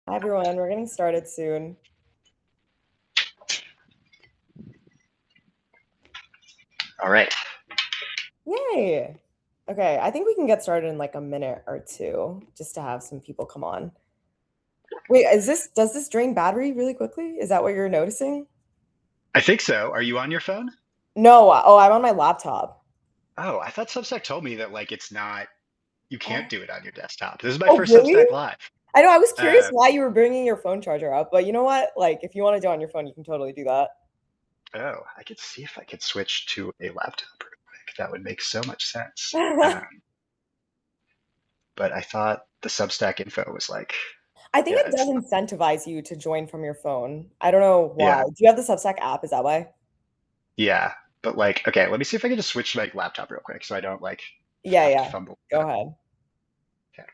Hi everyone, we're getting started soon. All right. Yay! Okay, I think we can get started in like a minute or two just to have some people come on. Wait, does this drain battery really quickly? Is that what you're noticing? I think so. Are you on your phone? No, oh, I'm on my laptop. Oh, I thought Substack told me that you can't Oh, do it on your desktop. This is my oh, first really? Substack live. I know, I was curious Uh, why you were bringing your phone charger up, but you know what? Like, if you want to do it on your phone, you can totally do that. oh, I could see if I could switch to a laptop real quick. That would make so much sense. But I thought the Substack info was like, I think yeah, it does it's not. incentivize you to join from your phone. I don't know why. Yeah, Do you have the Substack app? Is that why? yeah. But like, okay, let me see if I can just switch to my laptop real quick so I don't like Yeah, have to yeah. fumble Go that. ahead. Okay.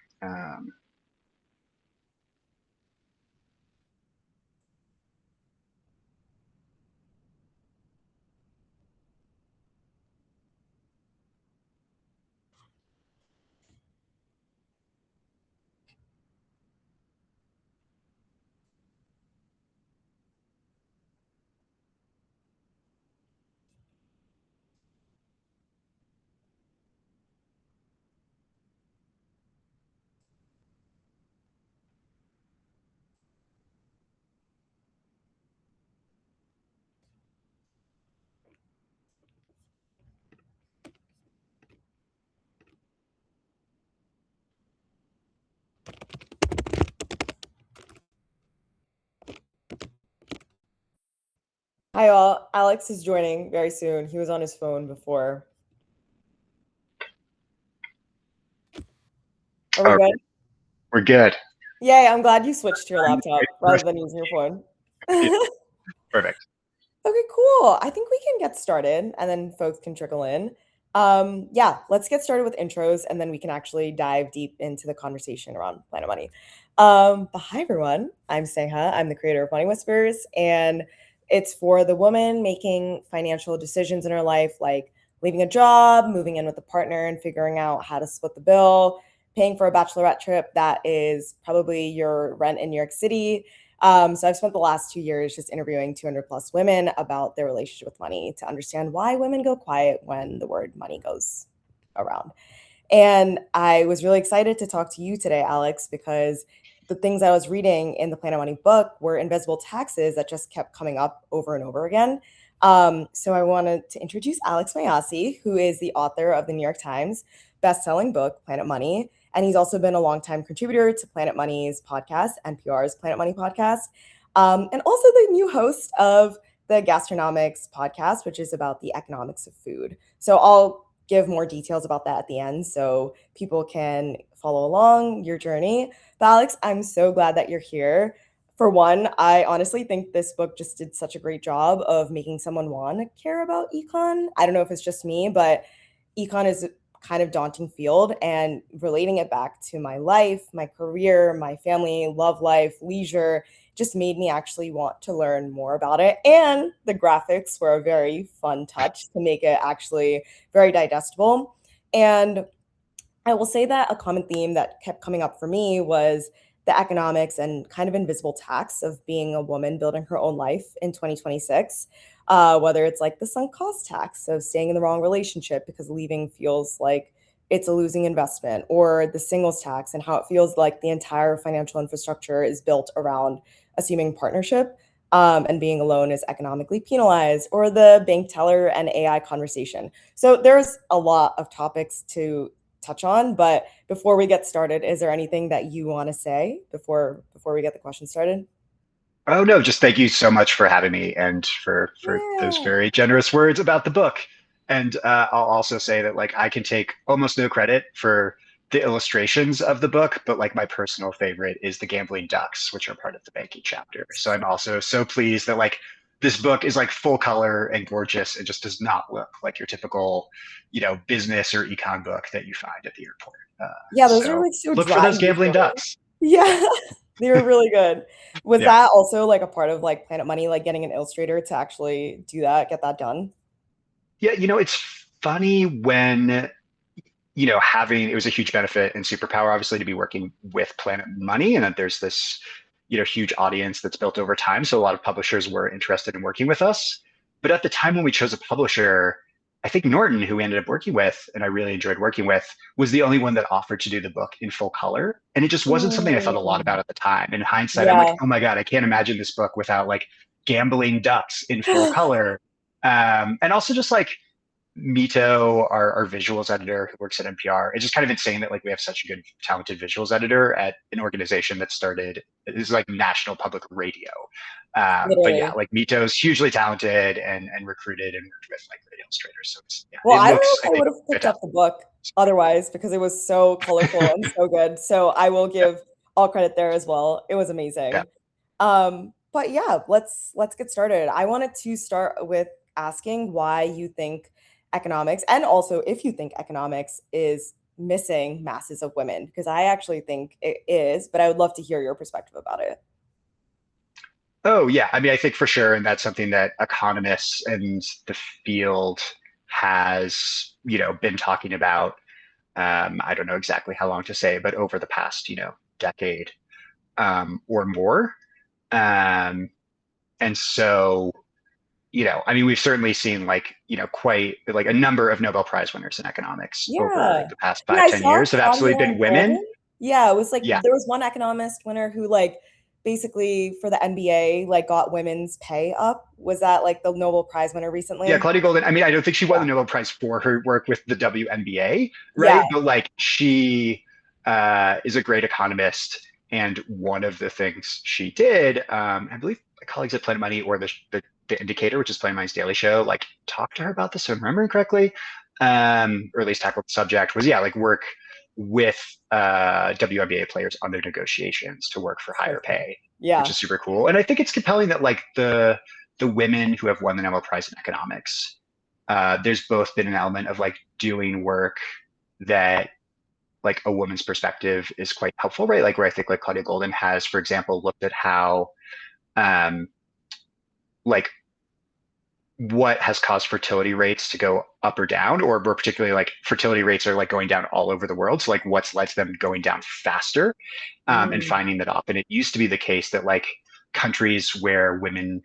Hi all. Alex is joining very soon. He was on his phone before. Are we Oh, good? we're good. Yay, I'm glad you switched to your I'm the right laptop rather person. than using your phone. Yeah, perfect. Okay, cool. I think we can get started and then folks can trickle in. Yeah, let's get started with intros and then we can actually dive deep into the conversation around Planet Money. But hi everyone, I'm Sneha. I'm the creator of Money Whispers, and it's for the woman making financial decisions in her life, like leaving a job, moving in with a partner, and figuring out how to split the bill, paying for a bachelorette trip that is probably your rent in New York City. So I've spent the last 2 years just interviewing 200 plus women about their relationship with money to understand why women go quiet when the word money goes around. And I was really excited to talk to you today, Alex, because the things I was reading in the Planet Money book were invisible taxes that just kept coming up over and over again. So I wanted to introduce Alex Mayasi, who is the author of the New York Times best-selling book, Planet Money. And he's also been a longtime contributor to Planet Money's podcast, NPR's Planet Money podcast, and also the new host of the Gastronomics podcast, which is about the economics of food. So I'll give more details about that at the end so people can follow along your journey. But Alex, I'm so glad that you're here. For one, I honestly think this book just did such a great job of making someone want to care about econ. I don't know if it's just me, but econ is a kind of daunting field, and relating it back to my life, my career, my family, love life, leisure just made me actually want to learn more about it. And the graphics were a very fun touch to make it actually very digestible. And I will say that a common theme that kept coming up for me was the economics and kind of invisible tax of being a woman building her own life in 2026. Whether it's like the sunk cost tax of staying in the wrong relationship because leaving feels like it's a losing investment, or the singles tax and how it feels like the entire financial infrastructure is built around assuming partnership, and being alone is economically penalized, or the bank teller and AI conversation. So there's a lot of topics to touch on. But before we get started, is there anything that you want to say before we get the question started? Oh no, just thank you so much for having me and for those Yeah. very generous words about the book. And I'll also say that like I can take almost no credit for the illustrations of the book, but like my personal favorite is the gambling ducks, which are part of the banking chapter. So I'm also so pleased that like this book is like full color and gorgeous and just does not look like your typical, business or econ book that you find at the airport. Yeah, those are So like so look for dry those gambling usually. ducks. Yeah. They were really good. Was Yeah. that also like a part of like Planet Money, like getting an illustrator to actually do that, get that done? Yeah, it's funny when having it was a huge benefit and superpower, obviously, to be working with Planet Money, and that there's this, huge audience that's built over time. So a lot of publishers were interested in working with us. But at the time when we chose a publisher, I think Norton, who we ended up working with, and I really enjoyed working with, was the only one that offered to do the book in full color. And it just wasn't something I thought a lot Mm, about at the time. In hindsight, I'm like, yeah, oh my God, I can't imagine this book without like gambling ducks in full color. And also just like Mito, our visuals editor who works at NPR, it's just kind of insane that like we have such a good, talented visuals editor at an organization that started is like national public radio. But yeah, literally. like Mito's hugely talented and recruited and worked with like great illustrators. So it's, yeah, Well, it I don't know looks, if I I think, would have picked up fantastic. the book otherwise because it was so colorful and so good. So I will Yeah, give all credit there as well. It was yeah. amazing. But yeah, let's get started. I wanted to start with asking why you think economics, and also if you think economics is missing masses of women, because I actually think it is, but I would love to hear your perspective about it. Oh, yeah. I mean, I think for sure, and that's something that economists and the field has, been talking about. I don't know exactly how long to say, but over the past, decade or more. Um, and so, I mean, we've certainly seen like, quite like a number of Nobel Prize winners in economics over Yeah. like the past Yeah, five, I ten saw years have absolutely Claudia been women. Golden. Yeah, it was like Yeah. there was one economist winner who like basically for the NBA like got women's pay up. Was that like the Nobel Prize winner Yeah, recently? Claudia Golden. I mean, I don't think she won Yeah. the Nobel Prize for her work with the WNBA, Yeah. right? But like she is a great economist. And one of the things she did, I believe my colleagues at Planet Money or the Indicator, which is Planet Money's daily show, like talked to her about this, if I'm remembering correctly, or at least tackled the subject, was yeah, like work with WNBA players on their negotiations to work for So higher cool. pay, which Yeah. is super cool. And I think it's compelling that like the women who have won the Nobel Prize in economics, there's both been an element of like doing work that like a woman's perspective is quite helpful, right? Like where I think like Claudia Golden has, for example, looked at how um, like what has caused fertility rates to go up or down, or more particularly like fertility rates are like going down all over the world. So like what's led to them going down faster, and Mm, finding that often it used to be the case that like countries where women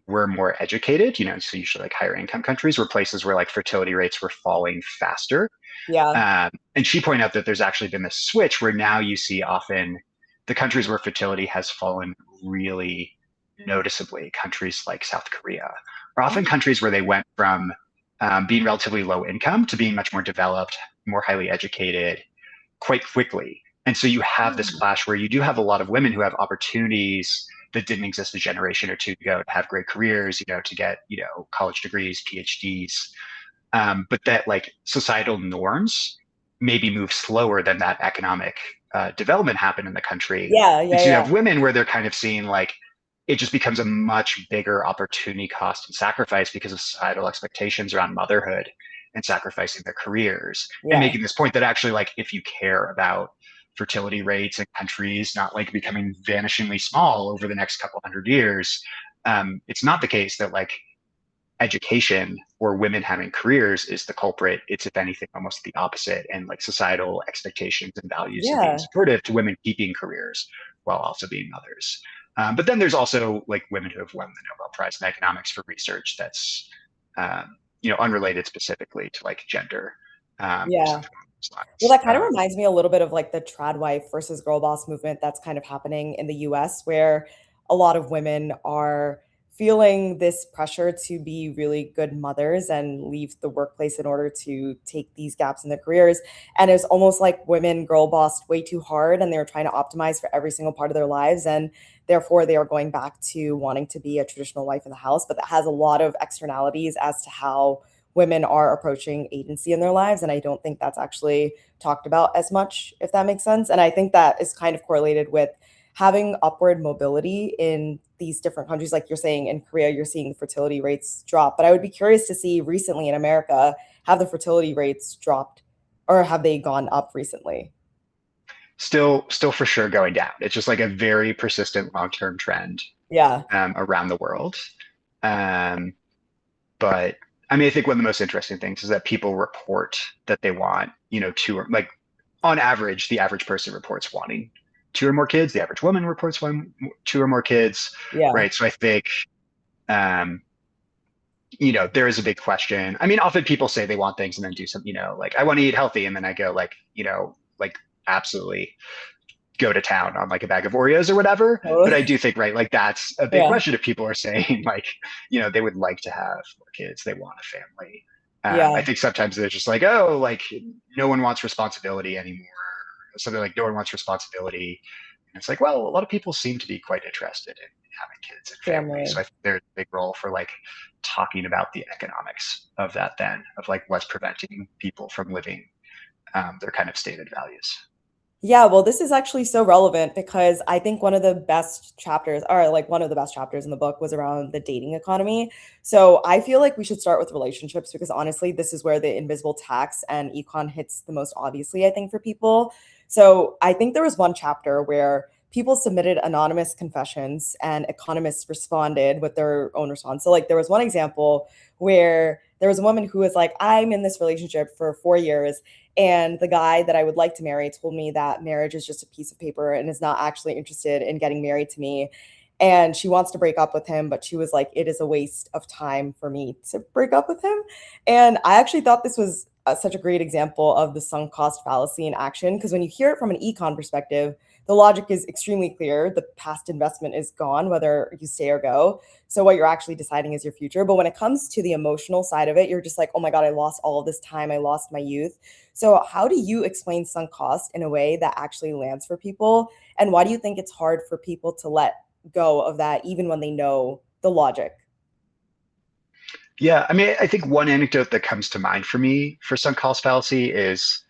were more educated, so usually like higher income countries were places where like fertility rates were falling faster. yeah. And she pointed out that there's actually been this switch where now you see often the countries where fertility has fallen really noticeably, countries like South Korea, are often Oh, countries where they went from being relatively low income to being much more developed, more highly educated quite quickly. And so you have this mm, clash where you do have a lot of women who have opportunities that didn't exist a generation or two ago to have great careers, to get, college degrees, PhDs, but that like societal norms maybe move slower than that economic development happened in the country. yeah, And yeah, so you yeah. have women where they're kind of seeing like it just becomes a much bigger opportunity cost and sacrifice because of societal expectations around motherhood and sacrificing their careers and Yeah. making this point that actually like if you care about fertility rates in countries not like becoming vanishingly small over the next couple hundred years, it's not the case that like education or women having careers is the culprit. It's, if anything, almost the opposite. And like societal expectations and values of being Yeah. supportive to women keeping careers while also being mothers. But then there's also like women who have won the Nobel Prize in economics for research that's, unrelated specifically to like gender, or Yeah. something along those Well, lines. that kind of reminds me a little bit of like the trad wife versus girl boss movement that's kind of happening in the US, where a lot of women are feeling this pressure to be really good mothers and leave the workplace in order to take these gaps in their careers. And it's almost like women girl bossed way too hard and they're trying to optimize for every single part of their lives. And therefore, they are going back to wanting to be a traditional wife in the house. But that has a lot of externalities as to how women are approaching agency in their lives. And I don't think that's actually talked about as much, if that makes sense. And I think that is kind of correlated with having upward mobility in these different countries. Like you're saying in Korea, you're seeing the fertility rates drop. But I would be curious to see recently in America, have the fertility rates dropped or have they gone up recently? Still for sure going down. It's just like a very persistent long-term trend Yeah. around the world. Um, But I mean, I think one of the most interesting things is that people report that they want, to like on average, the average person reports wanting two or more kids. The average woman reports two or more kids, Yeah, right? So I think, um, there is a big question. I mean, often people say they want things and then do some, like I want to eat healthy, and then I go like, like absolutely go to town on like a bag of Oreos or whatever. But I totally. do think, right, like that's a big Yeah, question if people are saying like, they would like to have more kids, they want a family. I yeah, think sometimes they're just like, oh, like no one wants responsibility anymore. Something like no one wants responsibility. And it's like, well, a lot of people seem to be quite interested in having kids and families. So family. I think there's a big role for like talking about the economics of that then, of like what's preventing people from living their kind of stated values. Yeah, well, this is actually so relevant because I think one of the best chapters, or like one of the best chapters in the book, was around the dating economy. So I feel like we should start with relationships because honestly, this is where the invisible tax and econ hits the most obviously, I think, for people. So I think there was one chapter where people submitted anonymous confessions and economists responded with their own response. So, like, there was one example where there was a woman who was like, I'm in this relationship for 4 years and the guy that I would like to marry told me that marriage is just a piece of paper and is not actually interested in getting married to me. And she wants to break up with him, but she was like, it is a waste of time for me to break up with him. And I actually thought this was such a great example of the sunk cost fallacy in action. Because when you hear it from an econ perspective, the logic is extremely clear. The past investment is gone, whether you stay or go. So what you're actually deciding is your future. But when it comes to the emotional side of it, you're just like, oh my God, I lost all of this time. I lost my youth. So, how do you explain sunk cost in a way that actually lands for people? And why do you think it's hard for people to let go of that, even when they know the logic? Yeah, I mean, I think one anecdote that comes to mind for me for sunk cost fallacy is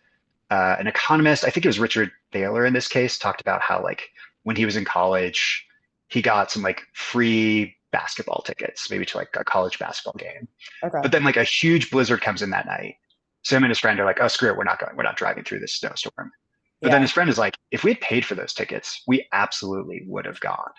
an economist. I think it was Richard Thaler in this case, talked about how like when he was in college, he got some like free basketball tickets, maybe to like a college basketball game. Okay. But then like a huge blizzard comes in that night. So him and his friend are like, oh, screw it, we're not going, we're not driving through this snowstorm. But then Yeah. his friend is like, if we had paid for those tickets, we absolutely would have gone.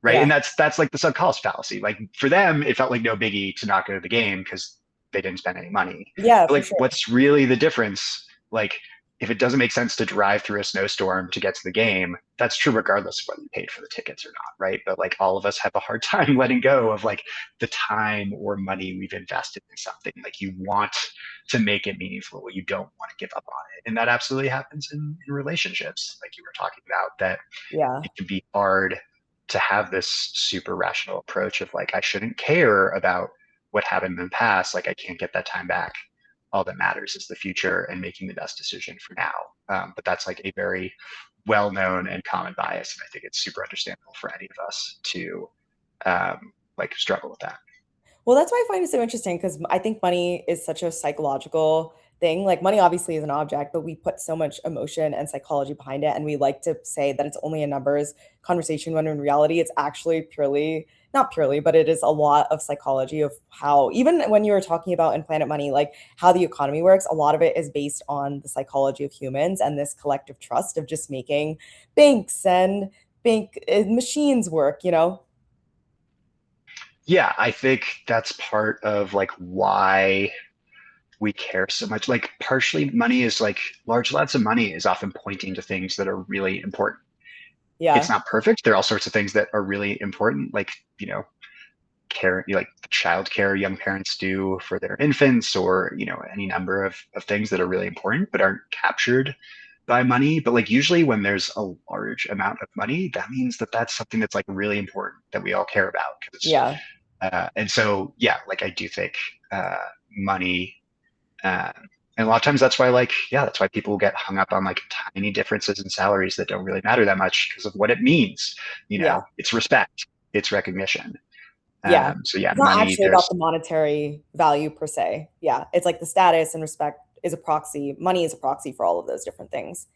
Right. Yeah. And that's like the sunk cost fallacy. Like for them, it felt like no biggie to not go to the game because they didn't spend any money. Yeah, But for like sure. what's really the difference? Like if it doesn't make sense to drive through a snowstorm to get to the game, that's true regardless of whether you paid for the tickets or not, right? But like all of us have a hard time letting go of like the time or money we've invested in something. Like you want to make it meaningful. You don't want to give up on it. And that absolutely happens in relationships, like you were talking about, that Yeah. it can be hard to have this super rational approach of like, I shouldn't care about what happened in the past. Like, I can't get that time back. All that matters is the future and making the best decision for now. But that's like a very well known and common bias. And I think it's super understandable for any of us to like struggle with that. Well, that's why I find it so interesting because I think money is such a psychological thing. Like, money obviously is an object, but we put so much emotion and psychology behind it. And we like to say that it's only a numbers conversation when in reality, it's actually purely, not purely, but it is a lot of psychology of how, even when you were talking about in Planet Money, like how the economy works, a lot of it is based on the psychology of humans and this collective trust of just making banks and bank machines work, you know? Yeah, I think that's part of like why we care so much. Like partially money is like large amounts of money is often pointing to things that are really important. It's Yeah. not perfect. There are all sorts of things that are really important, like, care, like child care young parents do for their infants, or, any number of things that are really important, but aren't captured by money. But like usually when there's a large amount of money, that means that that's something that's like really important that we all care about. Because, Yeah. and so, yeah, like I do think money, uh, and a lot of times that's why, like, yeah, that's why people get hung up on like tiny differences in salaries that don't really matter that much because of what it means. Yeah. It's respect, it's recognition. Yeah. So yeah, It's not money. actually about the monetary value per se. Yeah. It's like the status and respect is a proxy. Money is a proxy for all of those different things,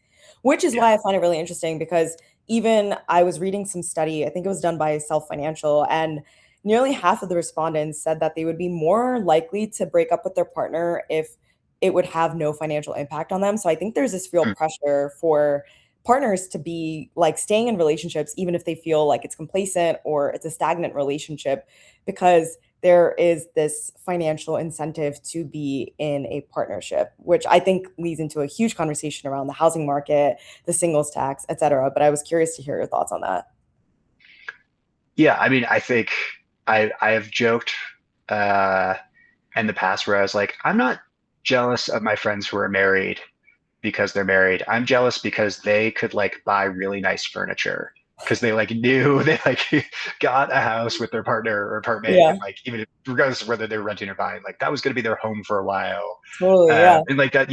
which is Yeah. why I find it really interesting because even I was reading some study, I think it was done by Self Financial, and nearly half of the respondents said that they would be more likely to break up with their partner if it would have no financial impact on them. So I think there's this real Mm. pressure for partners to be like staying in relationships even if they feel like it's complacent or it's a stagnant relationship because there is this financial incentive to be in a partnership, which I think leads into a huge conversation around the housing market, the singles tax, et cetera. But I was curious to hear your thoughts on that. Yeah, I mean, I think I have joked uh, in the past where I was like, I'm not jealous of my friends who are married because they're married. I'm jealous because they could like buy really nice furniture because they like knew they like got a house with their partner or partmate, Yeah, and like even if, regardless of whether they're renting or buying, like that was going to be their home for a while. totally. Yeah. And like that,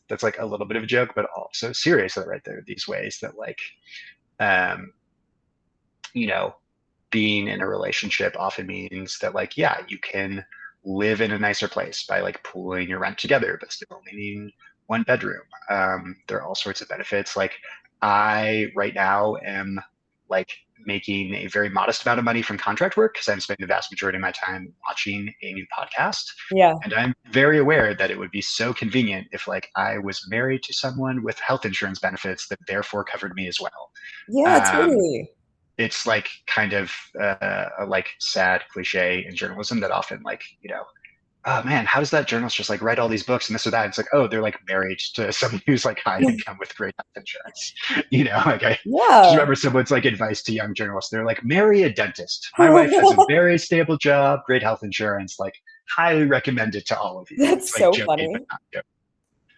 that's like a little bit of a joke, but also serious. That right there, these ways that like um, you know, being in a relationship often means that like, yeah, you can live in a nicer place by like pooling your rent together, but still only needing one bedroom. There are all sorts of benefits. Like I right now am like making a very modest amount of money from contract work because I'm spending the vast majority of my time watching a new podcast. Yeah. And I'm very aware that it would be so convenient if like I was married to someone with health insurance benefits that therefore covered me as well. Yeah, Um, totally. it's like kind of a like sad cliche in journalism that often like oh man, how does that journalist just like write all these books and this or that? It's like, oh, they're like married to somebody who's like high income with great health insurance. Like I just Yeah. remember someone's like advice to young journalists. They're like, marry a dentist. My wife has a very stable job, great health insurance, like highly recommend it to all of you. That's It's like so joking, but funny. not joking.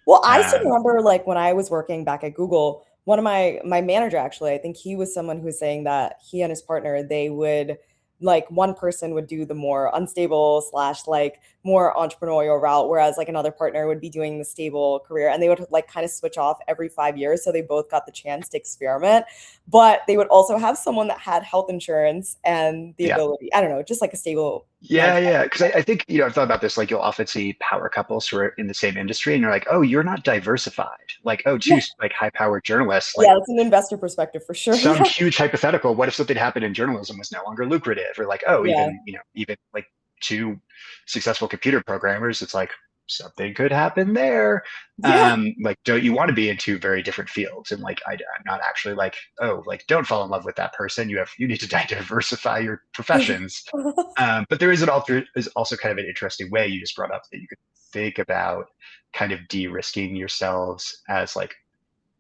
Well, I still Um, remember like when I was working back at Google, one of my manager actually, I think he was someone who was saying that he and his partner, they would like one person would do the more unstable slash like more entrepreneurial route, whereas like another partner would be doing the stable career and they would like kind of switch off every 5 years. So they both got the chance to experiment. But they would also have someone that had health insurance and the yeah. ability, I don't know, just like a stable nine Yeah, to yeah. Because five. I think, I've thought about this. Like, you'll often see power couples who are in the same industry, and you're like, oh, you're not diversified. Like, oh, two Yeah. like high-powered journalists, Yeah, like that's an investor perspective for sure. some Yeah. huge hypothetical. What if something happened in journalism was no longer lucrative? Or like, oh, Yeah. even like two successful computer programmers, it's like something could happen there. Yeah. Like, don't you want to be in two very different fields? And like, I'm not actually like, oh, like, don't fall in love with that person. You need to diversify your professions. But there is also kind of an interesting way you just brought up that you could think about kind of de-risking yourselves as like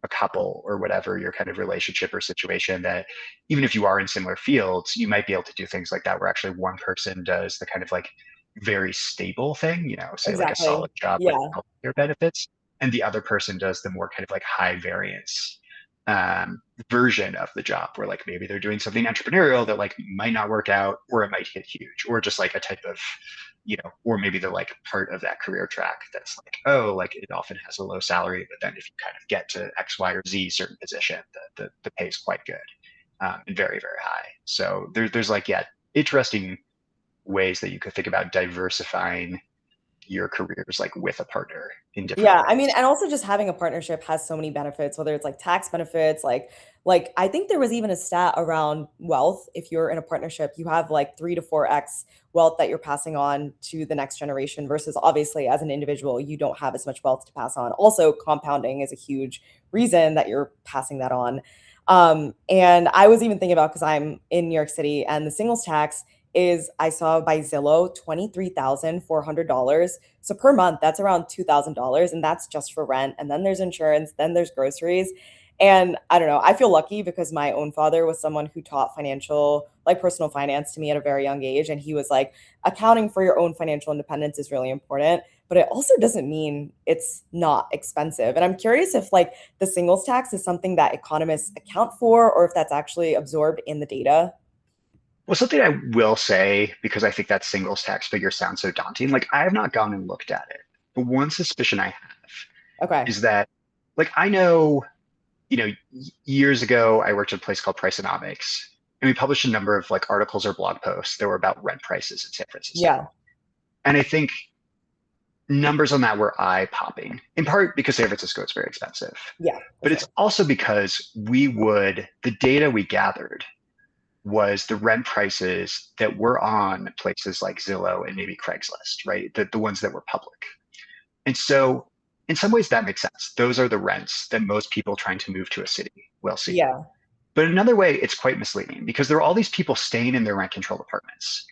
a couple or whatever your kind of relationship or situation, that even if you are in similar fields, you might be able to do things like that where actually one person does the kind of like very stable thing, say like a Exactly. solid job with Yeah. healthcare benefits, and the other person does the more kind of like high variance version of the job where like maybe they're doing something entrepreneurial that like might not work out or it might hit huge, or just like a type of or maybe they're like part of that career track that's like, oh, like it often has a low salary, but then if you kind of get to X, Y, or Z certain position, the pay is quite good, and very, very high. So there's like, yeah, interesting ways that you could think about diversifying your careers like with a partner in different Yeah, I mean, ways. and also just having a partnership has so many benefits, whether it's like tax benefits, like I think there was even a stat around wealth. If you're in a partnership, you have like 3 to 4x wealth that you're passing on to the next generation versus obviously as an individual, you don't have as much wealth to pass on. Also, compounding is a huge reason that you're passing that on. And I was even thinking about because I'm in New York City and the singles tax is I saw by Zillow $23,400. So per month, that's around $2,000. And that's just for rent. And then there's insurance, then there's groceries. And I don't know, I feel lucky because my own father was someone who taught financial, like personal finance to me at a very young age. And he was like, accounting for your own financial independence is really important. But it also doesn't mean it's not expensive. And I'm curious if like the singles tax is something that economists account for or if that's actually absorbed in the data. Well, something I will say, because I think that singles tax figure sounds so daunting, like I have not gone and looked at it, but one suspicion I have Okay. is that, like, I know, years ago I worked at a place called Priceonomics, and we published a number of like articles or blog posts that were about rent prices in San Yeah. Francisco. And I think numbers on that were eye-popping, in part because San Francisco is very expensive, Yeah, for but it's sure. also because the data we gathered was the rent prices that were on places like Zillow and maybe Craigslist, right? The ones that were public. And so in some ways that makes sense. Those are the rents that most people trying to move to a city will see. Yeah. But in another way, it's quite misleading because there are all these people staying in their rent controlled apartments.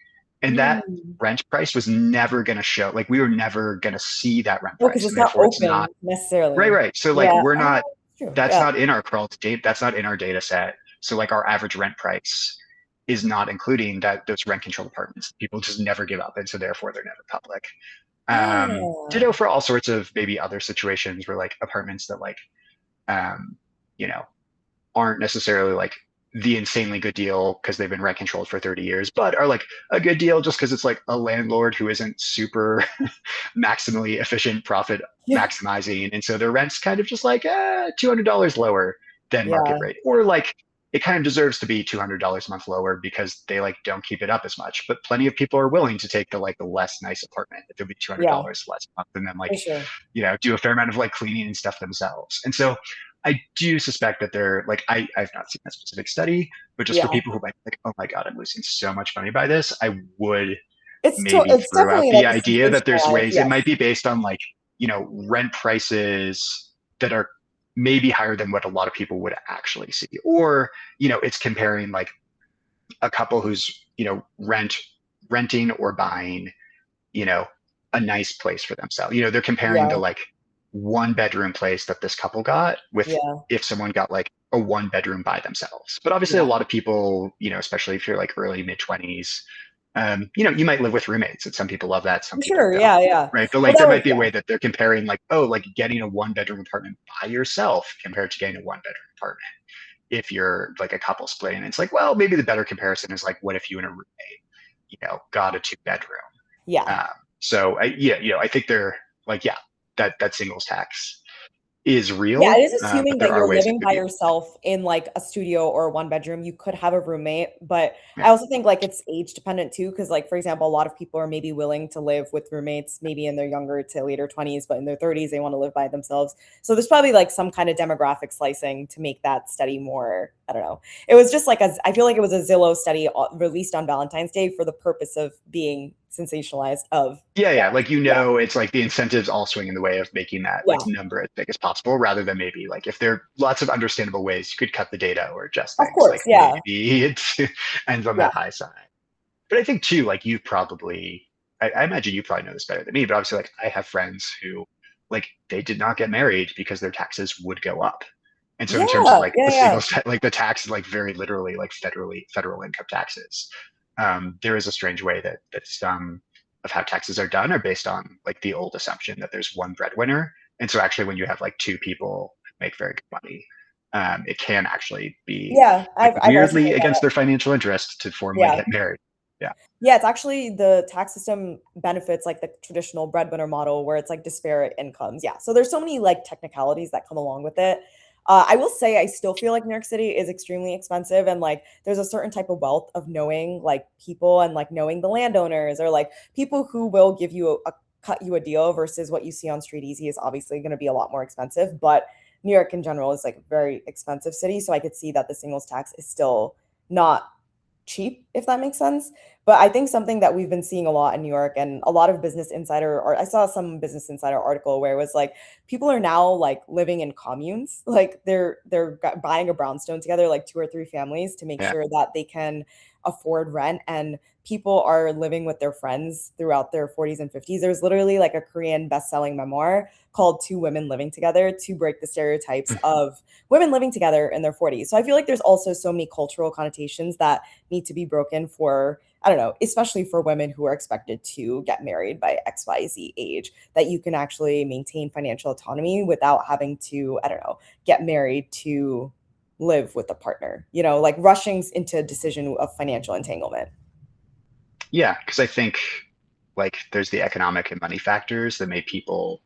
And that Mm. rent price was never going to show, like we were never going to see that rent Well, 'cause price. it's And not therefore it's open not right, necessarily. right. So like Yeah. we're not, Oh, it's true. that's Yeah. not in our crawled data. That's not in our data set. So like our average rent price is not including that those rent controlled apartments. People just never give up. And so therefore they're never public. Ditto Ah. for all sorts of maybe other situations where like apartments that like, um, you know, aren't necessarily like the insanely good deal because they've been rent controlled for 30 years, but are like a good deal just because it's like a landlord who isn't super maximally efficient profit Yeah. maximizing. And so their rent's kind of just like $200 lower than market Yeah. rate. Or like it kind of deserves to be $200 a month lower because they like don't keep it up as much. But plenty of people are willing to take the like the less nice apartment. It'll be Yeah. $200 less a month and then like, For sure. do a fair amount of like cleaning and stuff themselves. And so I do suspect that they're like, I've not seen a specific study, but just for Yeah. people who might be like, oh my God, I'm losing so much money by this, I would maybe It's throw out definitely the like a idea that there's sensationalized, ways it might yes. be based on like, rent prices that are maybe higher than what a lot of people would actually see. Or, it's comparing like a couple who's, renting or buying, you know, a nice place for themselves. They're comparing the Yeah. like one bedroom place that this couple got with Yeah. if someone got like a one bedroom by themselves. But obviously, a Yeah. lot of people, especially if you're like early mid 20s, you might live with roommates, and some people love that, some For people sure. don't. Yeah. Yeah. Right. But Well, like that there was, might be a yeah. way that they're comparing like, oh, like getting a one bedroom apartment by yourself compared to getting a one bedroom apartment if you're like a couple splitting. And it's like, well, maybe the better comparison is like, what if you and a roommate, got a two bedroom? Yeah. Um, so yeah, I think they're like, yeah, that singles tax is Yeah, it real, is assuming but there that are you're ways it living could by be. yourself in like a studio or a one bedroom. You could have a roommate, but I Yeah, also think like it's age dependent too, because like for example, a lot of people are maybe willing to live with roommates, maybe in their younger to later 20s, but in their 30s they want to live by themselves. So there's probably like some kind of demographic slicing to make that study more, I don't know. It was just like I feel like it was a Zillow study released on Valentine's Day for the purpose of being sensationalized of yeah. that. Like Yeah. it's like the incentives all swing in the way of making that like Yeah. number as big as possible, rather than maybe like if there are lots of understandable ways you could cut the data or adjust Of things, course. like Yeah. maybe it ends on Yeah. that high side. But I think too, like you probably, I imagine you probably know this better than me, but obviously, like I have friends who, like, they did not get married because their taxes would go up. And so, in terms of Yeah. like Yeah. a Yeah. single, like the tax, like very literally, like federal income taxes, there is a strange way that some of how taxes are done are based on like the old assumption that there's one breadwinner. And so, actually, when you have like two people who make very good money, it can actually be Yeah, like I've also weirdly heard against that. their financial interest to formally Yeah. get married. Yeah. Yeah, it's actually the tax system benefits like the traditional breadwinner model where it's like disparate incomes. Yeah. So there's so many like technicalities that come along with it. I will say I still feel like New York City is extremely expensive and like there's a certain type of wealth of knowing like people and like knowing the landowners or like people who will give you cut you a deal versus what you see on Street Easy is obviously going to be a lot more expensive, but New York in general is like a very expensive city, so I could see that the singles tax is still not cheap, if that makes sense. But I think something that we've been seeing a lot in New York and a lot of Business Insider, or I saw some Business Insider article where it was like people are now like living in communes, like they're buying a brownstone together, like two or three families, to make Yeah. sure that they can afford rent. And people are living with their friends throughout their 40s and 50s. There's literally like a Korean best-selling memoir called Two Women Living Together to break the stereotypes of women living together in their 40s. So I feel like there's also so many cultural connotations that need to be broken for, I don't know, especially for women who are expected to get married by XYZ age, that you can actually maintain financial autonomy without having to, I don't know, get married to live with a partner, like rushing into a decision of financial entanglement. Yeah, because I think like there's the economic and money factors that make people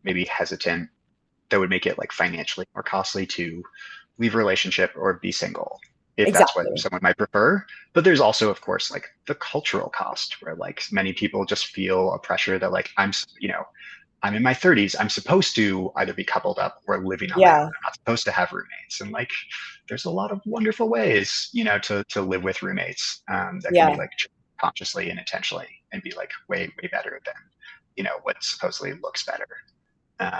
maybe hesitant, that would make it like financially more costly to leave a relationship or be single if that's what Exactly. someone might prefer. But there's also, of course, like the cultural cost where like many people just feel a pressure that like I'm in my 30s. I'm supposed to either be coupled up or living on my own. Yeah. I'm not supposed to have roommates. And like, there's a lot of wonderful ways, to live with roommates that can be Yeah. like consciously and intentionally and be like way, way better than, what supposedly looks better.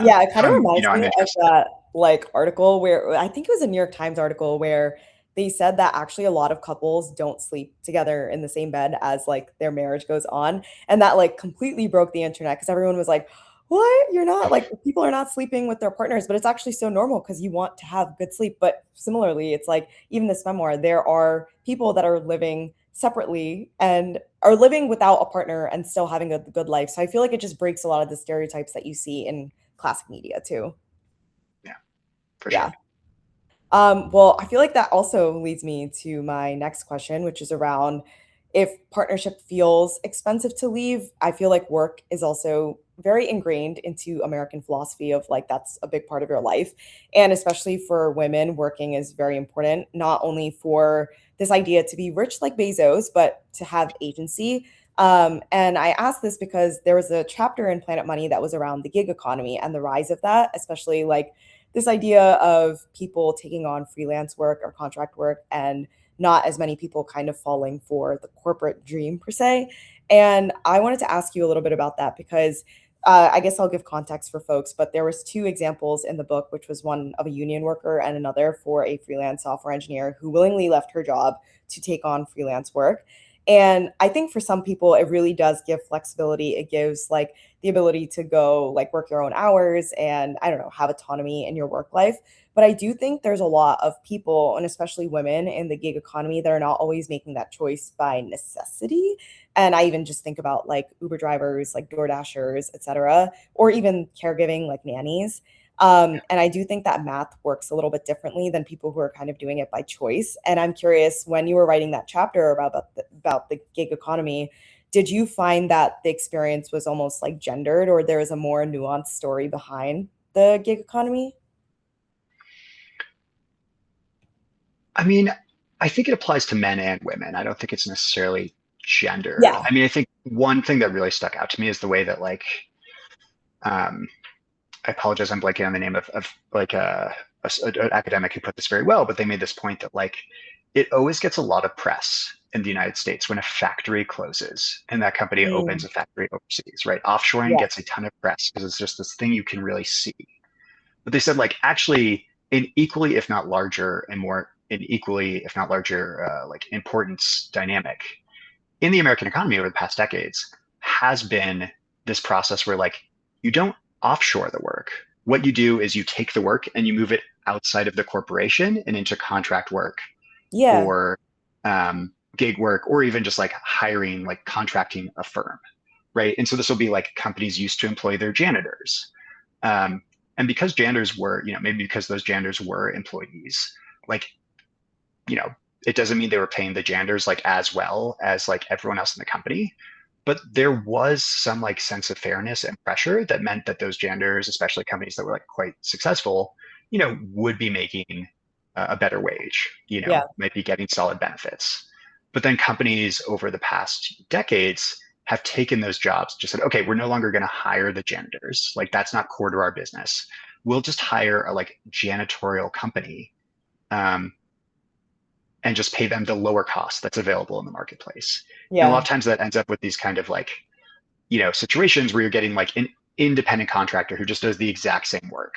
Yeah, it So kind of reminds I'm me of interested. that like article where I think it was a New York Times article where they said that actually a lot of couples don't sleep together in the same bed as like their marriage goes on. And that like completely broke the internet because everyone was like, what? You're not like people are not sleeping with their partners, but it's actually so normal because you want to have good sleep. But similarly, it's like even this memoir, there are people that are living separately and are living without a partner and still having a good life. So I feel like it just breaks a lot of the stereotypes that you see in classic media too. Yeah, for Yeah. sure. Well, I feel like that also leads me to my next question, which is around if partnership feels expensive to leave. I feel like work is also very ingrained into American philosophy of like that's a big part of your life. And especially for women, working is very important, not only for this idea to be rich like Bezos, but to have agency. And I asked this because there was a chapter in Planet Money that was around the gig economy and the rise of that, especially like this idea of people taking on freelance work or contract work and not as many people kind of falling for the corporate dream per se. And I wanted to ask you a little bit about that because I guess I'll give context for folks, but there was two examples in the book, which was one of a union worker and another for a freelance software engineer who willingly left her job to take on freelance work. And I think for some people, it really does give flexibility. It gives like the ability to go like work your own hours and I don't know, have autonomy in your work life. But I do think there's a lot of people, and especially women in the gig economy, that are not always making that choice by necessity. And I even just think about like Uber drivers, like Door Dashers, et cetera, or even caregiving like nannies. And I do think that math works a little bit differently than people who are kind of doing it by choice. And I'm curious, when you were writing that chapter about the gig economy, did you find that the experience was almost like gendered or there was a more nuanced story behind the gig economy? I mean, I think it applies to men and women. I don't think it's necessarily gendered. Yeah. I mean, I think one thing that really stuck out to me is the way that like um, I apologize, I'm blanking on the name of like an academic who put this very well, but they made this point that like it always gets a lot of press in the United States when a factory closes and that company opens Mm, a factory overseas, right? Offshoring yeah. gets a ton of press because it's just this thing you can really see. But they said like actually an equally, if not larger, and more an equally, if not larger, like importance dynamic in the American economy over the past decades has been this process where like you don't offshore the work. What you do is you take the work and you move it outside of the corporation and into contract work Yeah. or gig work, or even just like hiring, like contracting a firm, right? And so this will be like companies used to employ their janitors. Um, and because janitors were, maybe because those janitors were employees, like you know, it doesn't mean they were paying the janitors like as well as like everyone else in the company. But there was some like sense of fairness and pressure that meant that those janitors, especially companies that were like quite successful, would be making a better wage, Yeah. might be getting solid benefits. But then companies over the past decades have taken those jobs, just said, okay, we're no longer going to hire the janitors. Like that's not core to our business. We'll just hire a like janitorial company um, and just pay them the lower cost that's available in the marketplace. And a lot Yeah. of times that ends up with these kind of like, situations where you're getting like an independent contractor who just does the exact same work,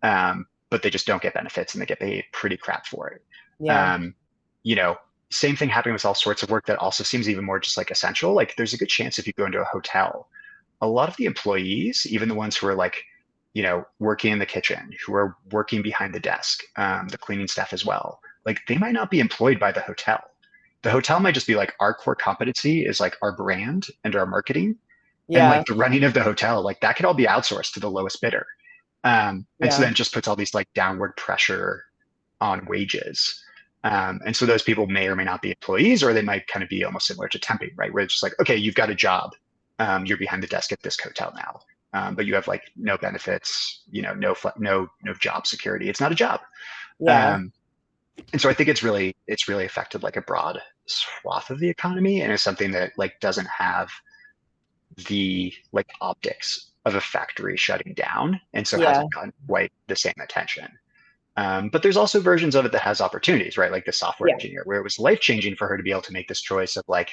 but they just don't get benefits and they get paid pretty crap for it. Yeah. Um, you know, Same thing happening with all sorts of work that also seems even more just like essential. Like there's a good chance if you go into a hotel, a lot of the employees, even the ones who are like, working in the kitchen, who are working behind the desk, the cleaning staff as well, like they might not be employed by the hotel. The hotel might just be like our core competency is like our brand and our marketing and Yeah. like the running of the hotel, like that could all be outsourced to the lowest bidder. And so Yeah. then it just puts all these like downward pressure on wages. And so those people may or may not be employees, or they might kind of be almost similar to temping, right? Where it's just like, okay, you've got a job, you're behind the desk at this hotel now, but you have like no benefits, no job security. It's not a job. Yeah. Um, and so I think it's really affected like a broad swath of the economy, and it's something that like doesn't have the like optics of a factory shutting down, and so Yeah. hasn't gotten quite the same attention. But there's also versions of it that has opportunities, right? Like the software Yeah. engineer, where it was life changing for her to be able to make this choice of like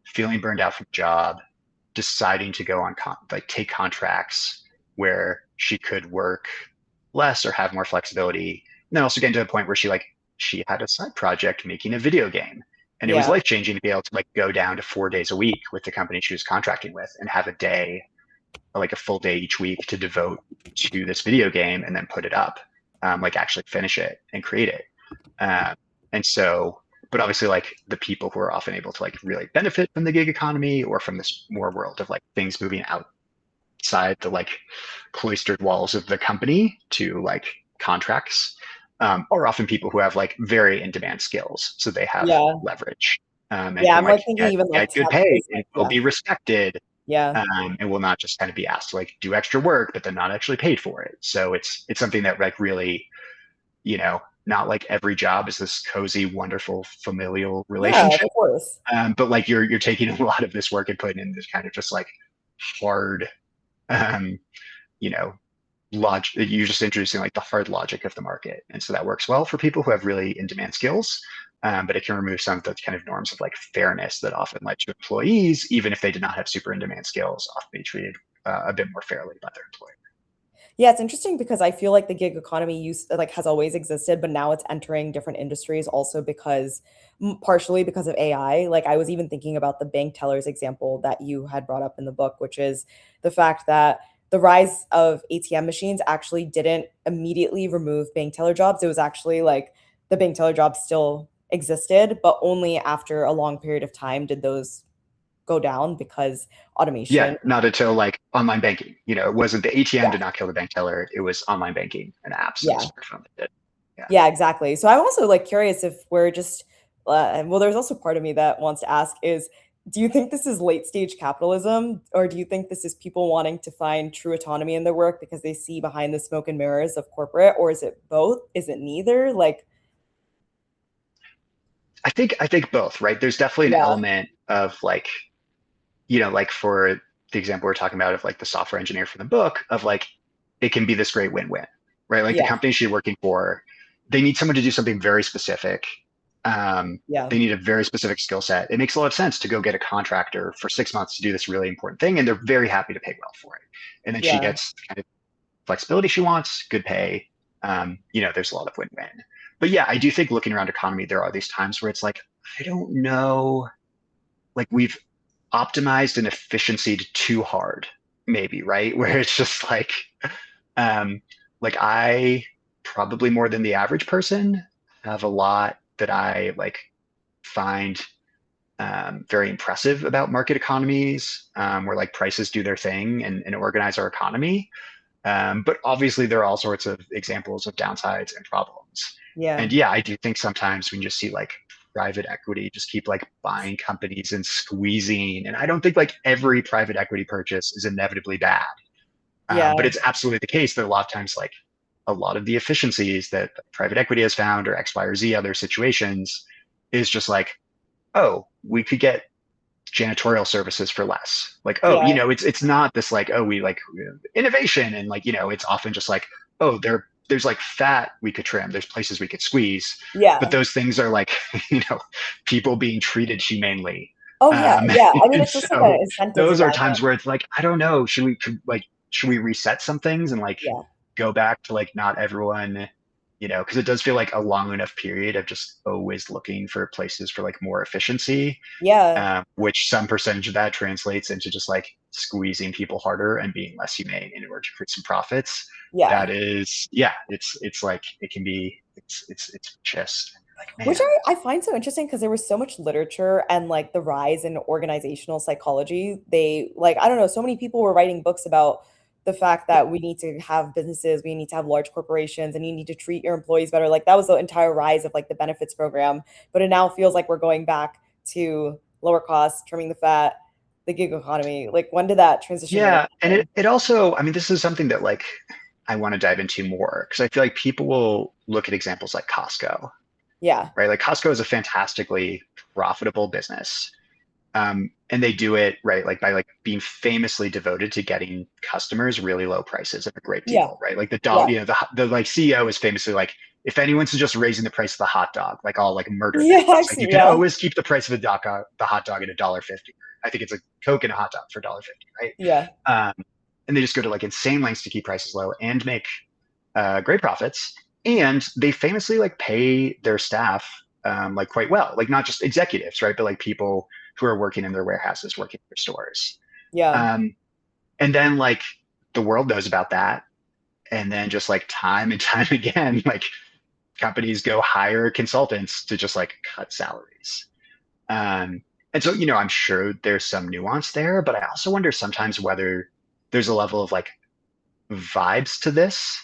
feeling burned out from the job, deciding to go on like take contracts where she could work less or have more flexibility, and then also getting to a point where she like she had a side project making a video game. And it was Yeah. life changing to be able to like go down to 4 days a week with the company she was contracting with and have a day, like a full day each week to devote to this video game and then put it up, like actually finish it and create it. Um, and so, but obviously, like the people who are often able to like really benefit from the gig economy or from this more world of like things moving outside the like cloistered walls of the company to like contracts, are often people who have like very in demand skills. So they have Yeah. leverage, and Yeah, can I'm like like thinking even like get good tech pay is and like will yeah. be respected, Yeah. and will not just kind of be asked to like do extra work, but then not actually paid for it. So it's something that like really, not like every job is this cozy, wonderful, familial Yeah, of relationship. course. But like you're taking a lot of this work and putting in this kind of just like hard, um, you know, you're just introducing like the hard logic of the market. And so that works well for people who have really in-demand skills. But it can remove some of the kind of norms of like fairness that often led to employees, even if they did not have super in-demand skills, often be treated a bit more fairly by their employer. Yeah, it's interesting because I feel like the gig economy like has always existed, but now it's entering different industries also because partially because of AI. Like I was even thinking about the bank tellers example that you had brought up in the book, which is the fact that the rise of ATM machines actually didn't immediately remove bank teller jobs. It was actually like the bank teller jobs still existed, but only after a long period of time did those go down because Yeah, automation. not until like online banking. It wasn't the ATM Yeah. did not kill the bank teller. It was online banking and apps and the Yeah. smartphone that did. Yeah. Yeah, exactly. So I'm also like curious if we're just well, there's also part of me that wants to ask is do you think this is late stage capitalism or do you think this is people wanting to find true autonomy in their work because they see behind the smoke and mirrors of corporate or is it both? Is it neither? Like, I think both, right? There's definitely an yeah, element of like, like for the example we're talking about of like the software engineer for the book of like it can be this great win-win, right? Like the yeah, company she's working for, they need someone to do something very specific. Um, yeah, they need a very specific skill set. It makes a lot of sense to go get a contractor for 6 months to do this really important thing, and they're very happy to pay well for it. And then she yeah, gets kind of flexibility she wants, good pay. There's a lot of win-win. But yeah, I do think looking around economy, there are these times where it's like, I don't know, like we've optimized and efficiency too hard, maybe, right? Where it's just um, like I probably more than the average person have a lot that I like find very impressive about market economies, where like prices do their thing and organize our economy. But obviously, there are all sorts of examples of downsides and problems. yeah, And yeah, I do think sometimes when you see like private equity just keep like buying companies and squeezing, and I don't think like every private equity purchase is inevitably bad. yeah, But it's absolutely the case that a lot of times, like a lot of the efficiencies that private equity has found or X, Y, or Z other situations is just like, oh, we could get janitorial services for less. Like, oh, yeah, it's not this like, oh, we like innovation and like, it's often just like, oh, there's like fat we could trim, there's places we could squeeze, but yeah. those things are like, people being treated humanely. Oh yeah, Um, yeah. I mean, and it's just like an so incentives those are alignment. times where it's like, I don't know, should we reset some things and like Yeah, go back to like not everyone, because it does feel like a long enough period of just always looking for places for like more efficiency, yeah, which some percentage of that translates into just like squeezing people harder and being less humane in order to create some profits. yeah. That is, yeah, it's like it can be, it's just like, Which man, I find so interesting because there was so much literature and like the rise in organizational psychology. They like, I don't know, so many people were writing books about the fact that we need to have businesses, we need to have large corporations, and you need to treat your employees better. Like that was the entire rise of like the benefits program. But it now feels like we're going back to lower costs, trimming the fat, the gig economy. Like when did that transition really yeah, and it happen? it also, I mean, this is something that like I want to dive into more because I feel like people will look at examples like Costco, Yeah. right? Like Costco is a fantastically profitable business, and they do it right like by like being famously devoted to getting customers really low prices at a great Yeah. deal, right? Like the Yeah. dollar, the like CEO is famously like, if anyone's just raising the price of the hot dog, like I'll like murder them. Yeah, It's like you actually, can yeah. always keep the price of the hot dog at $1.50. I think it's a Coke and a hot dog for $1.50, right? Yeah. um, and they just go to like insane lengths to keep prices low and make great profits. and they famously like pay their staff like quite well, like not just executives, right, but like people who are working in their warehouses, working in their stores. Yeah. Um, and then like the world knows about that, and then just like time and time again, like companies go hire consultants to just like cut salaries. Um, and so, I'm sure there's some nuance there, but I also wonder sometimes whether there's a level of like vibes to this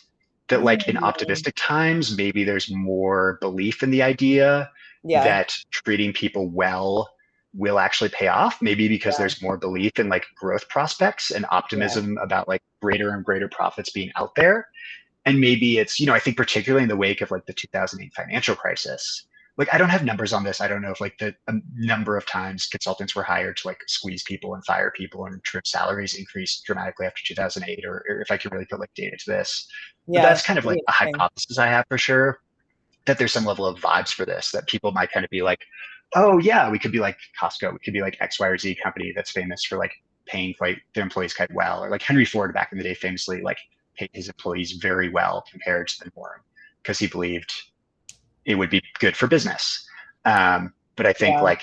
that like in Mm. optimistic times, maybe there's more belief in the idea Yeah. that treating people well will actually pay off, maybe because Yeah. there's more belief in like growth prospects and Yeah. optimism about like greater and greater profits being out there. And maybe it's, I think particularly in the wake of like the 2008 financial crisis, like I don't have numbers on this. I don't know if like the number of times consultants were hired to like squeeze people and fire people and trim salaries increased dramatically after 2008, or if I could really put like data to this. But Yeah. that's kind of Really like a interesting. hypothesis I have for sure, that there's some level of vibes for this, that people might kind of be like, oh yeah, we could be like Costco, we could be like X, Y, or Z company that's famous for like paying quite their employees quite well, or like Henry Ford back in the day famously like paid his employees very well compared to the norm because he believed it would be good for business. But I think Yeah. like,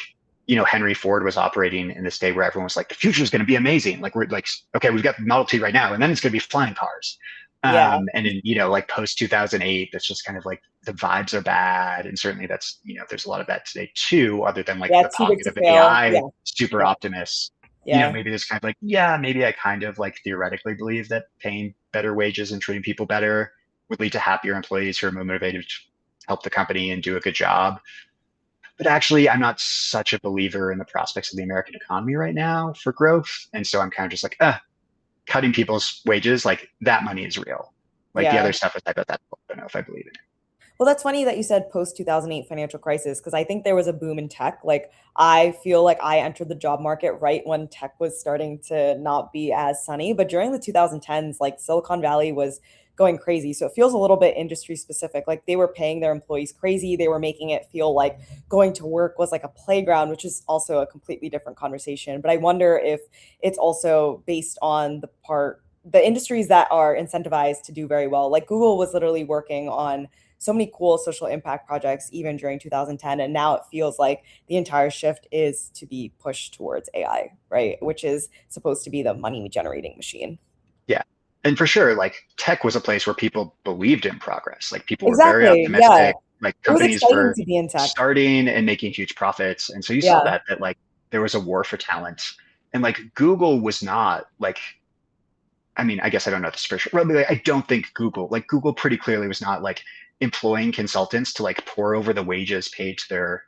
Henry Ford was operating in this day where everyone was like, the future is going to be amazing. Like we're like, okay, we've got the Model T right now, and then it's going to be flying cars. Yeah. And in, like post 2008, that's just kind of like the vibes are bad. And certainly that's, there's a lot of that today too, other than like Yeah. the Too big pocket to of fail. AI Yeah. super Yeah. optimists. Yeah. Maybe there's kind of like, yeah, maybe I kind of like theoretically believe that paying better wages and treating people better would lead to happier employees who are more motivated to help the company and do a good job. But actually, I'm not such a believer in the prospects of the American economy right now for growth. And so I'm kind of just like, cutting people's wages, like that money is real. Like the Yeah. other stuff is hypothetical. I don't know if I believe in it. Well, that's funny that you said post 2008 financial crisis because I think there was a boom in tech. Like, I feel like I entered the job market right when tech was starting to not be as sunny. But during the 2010s, like Silicon Valley was going crazy. So it feels a little bit industry specific. Like, they were paying their employees crazy. They were making it feel like going to work was like a playground, which is also a completely different conversation. But I wonder if it's also based on the industries that are incentivized to do very well. Like, Google was literally working on so many cool social impact projects even during 2010, and now it feels like the entire shift is to be pushed towards AI, right, which is supposed to be the money generating machine. Yeah. And for sure, like tech was a place where people believed in progress. Like people were very Exactly. Yeah. optimistic. Like It was companies exciting were to be in tech. starting and making huge profits. And so you saw Yeah. that like there was a war for talent. And like Google was not like, I mean, I guess I don't know this for sure. Well, I don't think Google pretty clearly was not like employing consultants to like pour over the wages paid to their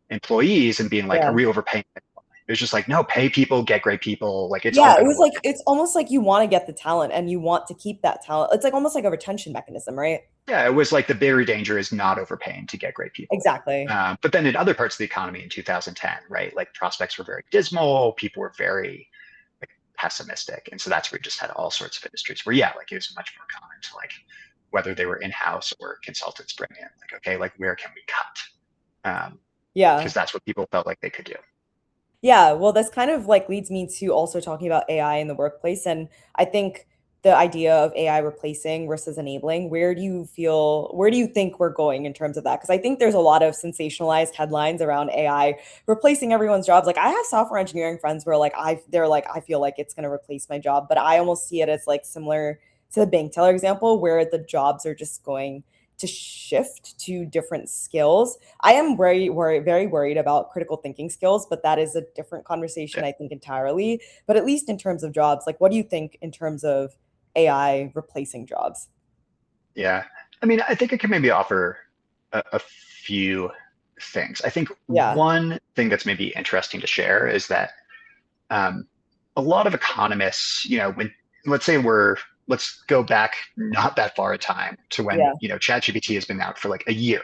employees and being like, are Yeah. we overpaying? It was just like, no, pay people, get great people. Like it's all Yeah, it going to was work. like it's almost like you want to get the talent and you want to keep that talent. It's like almost like a retention mechanism, right? Yeah, it was like the very danger is not overpaying to get great people. Exactly. But then in other parts of the economy in 2010, right, like prospects were very dismal. People were very like pessimistic. And so that's where you just had all sorts of industries where, yeah, like it was much more common to like, whether they were in-house or consultants bring in, like, okay, like where can we cut? Yeah. Because that's what people felt like they could do. Yeah, well, this kind of like leads me to also talking about AI in the workplace. And I think the idea of AI replacing versus enabling, where do you think we're going in terms of that? Because I think there's a lot of sensationalized headlines around AI replacing everyone's jobs. Like, I have software engineering friends where they're like, I feel like it's going to replace my job, but I almost see it as like similar to the bank teller example where the jobs are just going to shift to different skills. I am very worried about critical thinking skills, but that is a different conversation, Yeah. I think, entirely. But at least in terms of jobs, like, what do you think in terms of AI replacing jobs? Yeah. I mean, I think I can maybe offer a few things. I think Yeah, one thing that's maybe interesting to share is that um, a lot of economists, when let's say let's go back not that far a time to when, yeah, ChatGPT has been out for like a year.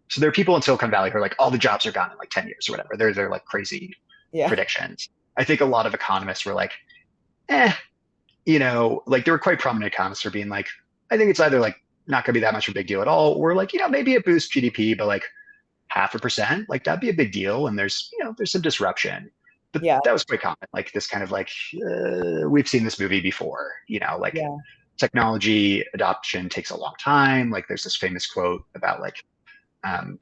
So there are people in Silicon Valley who are like, all the jobs are gone in like 10 years or whatever. They're like crazy yeah, predictions. I think a lot of economists were like, eh, like there were quite prominent economists for being like, I think it's either like not going to be that much of a big deal at all, or like, maybe it boosts GDP, but like 0.5%, like that'd be a big deal. And there's some disruption. But yeah, that was quite common. Like this kind of like, we've seen this movie before, like yeah, technology adoption takes a long time. Like there's this famous quote about like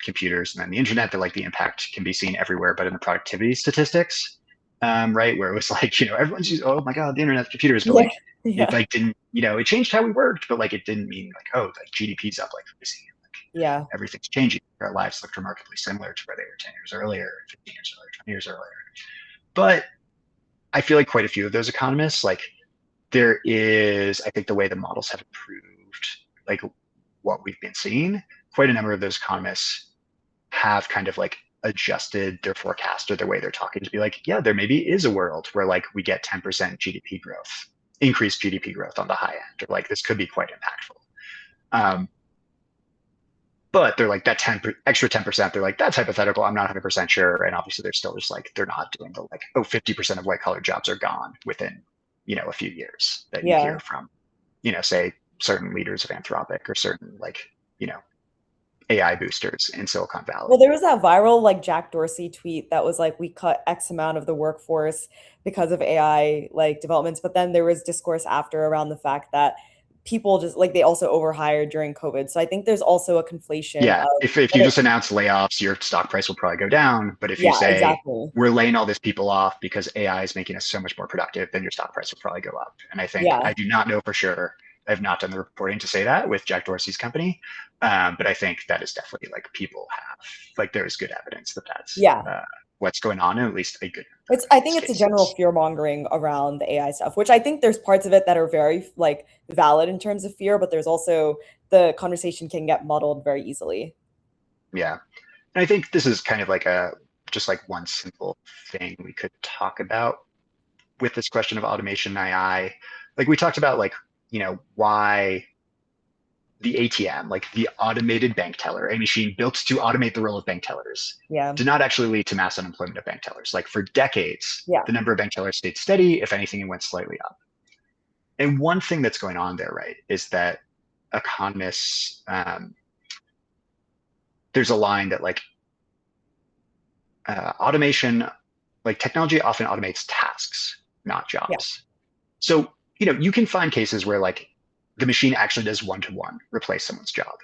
computers and then the internet that like the impact can be seen everywhere, but in the productivity statistics, right, where it was like everyone's using, oh my god, the internet, computers, but Yeah. like it Yeah. like didn't, it changed how we worked, but like it didn't mean like, oh, like GDP's up like crazy, like Yeah. everything's changing. Our lives looked remarkably similar to where they were 10 years earlier, 15 years earlier, 20 years earlier. But I feel like quite a few of those economists, like there is, I think the way the models have improved, like what we've been seeing, quite a number of those economists have kind of like adjusted their forecast or the way they're talking to be like, yeah, there maybe is a world where like we get 10% GDP growth, increased GDP growth on the high end, or like this could be quite impactful. Um, but they're like that extra 10%, they're like, that's hypothetical. I'm not 100% sure. And obviously they're still just like, they're not doing the like, oh, 50% of white collar jobs are gone within, a few years that you hear Yeah. from, say certain leaders of Anthropic or certain like, you know, AI boosters in Silicon Well, Valley. there was that viral like Jack Dorsey tweet that was like we cut X amount of the workforce because of AI like developments, but then there was discourse after around the fact that people just like they also overhired during COVID. So I think there's also a conflation Yeah, of if you what it, just announce layoffs, your stock price will probably go down. But if you yeah, say exactly. we're laying all these people off because AI is making us so much more productive, then your stock price will probably go up. And I think Yeah. I do not know for sure. I have not done the reporting to say that with Jack Dorsey's company, but I think that is definitely like people have like there is good evidence that that's Yeah. what's going on in at least a good number It's of I these think it's a general cases. fear mongering around the AI stuff, which I think there's parts of it that are very like valid in terms of fear, but there's also the conversation can get muddled very easily. Yeah, and I think this is kind of like a just like one simple thing we could talk about with this question of automation and AI. Like we talked about like, why the ATM, like the automated bank teller, a machine built to automate the role of bank tellers, Yeah. did not actually lead to mass unemployment of bank tellers. Like for decades, Yeah. the number of bank tellers stayed steady. If anything, it went slightly up. And one thing that's going on there, right, is that economists, there's a line that like automation, like technology often automates tasks, not Yeah. jobs. So, you can find cases where like the machine actually does one-to-one replace someone's job.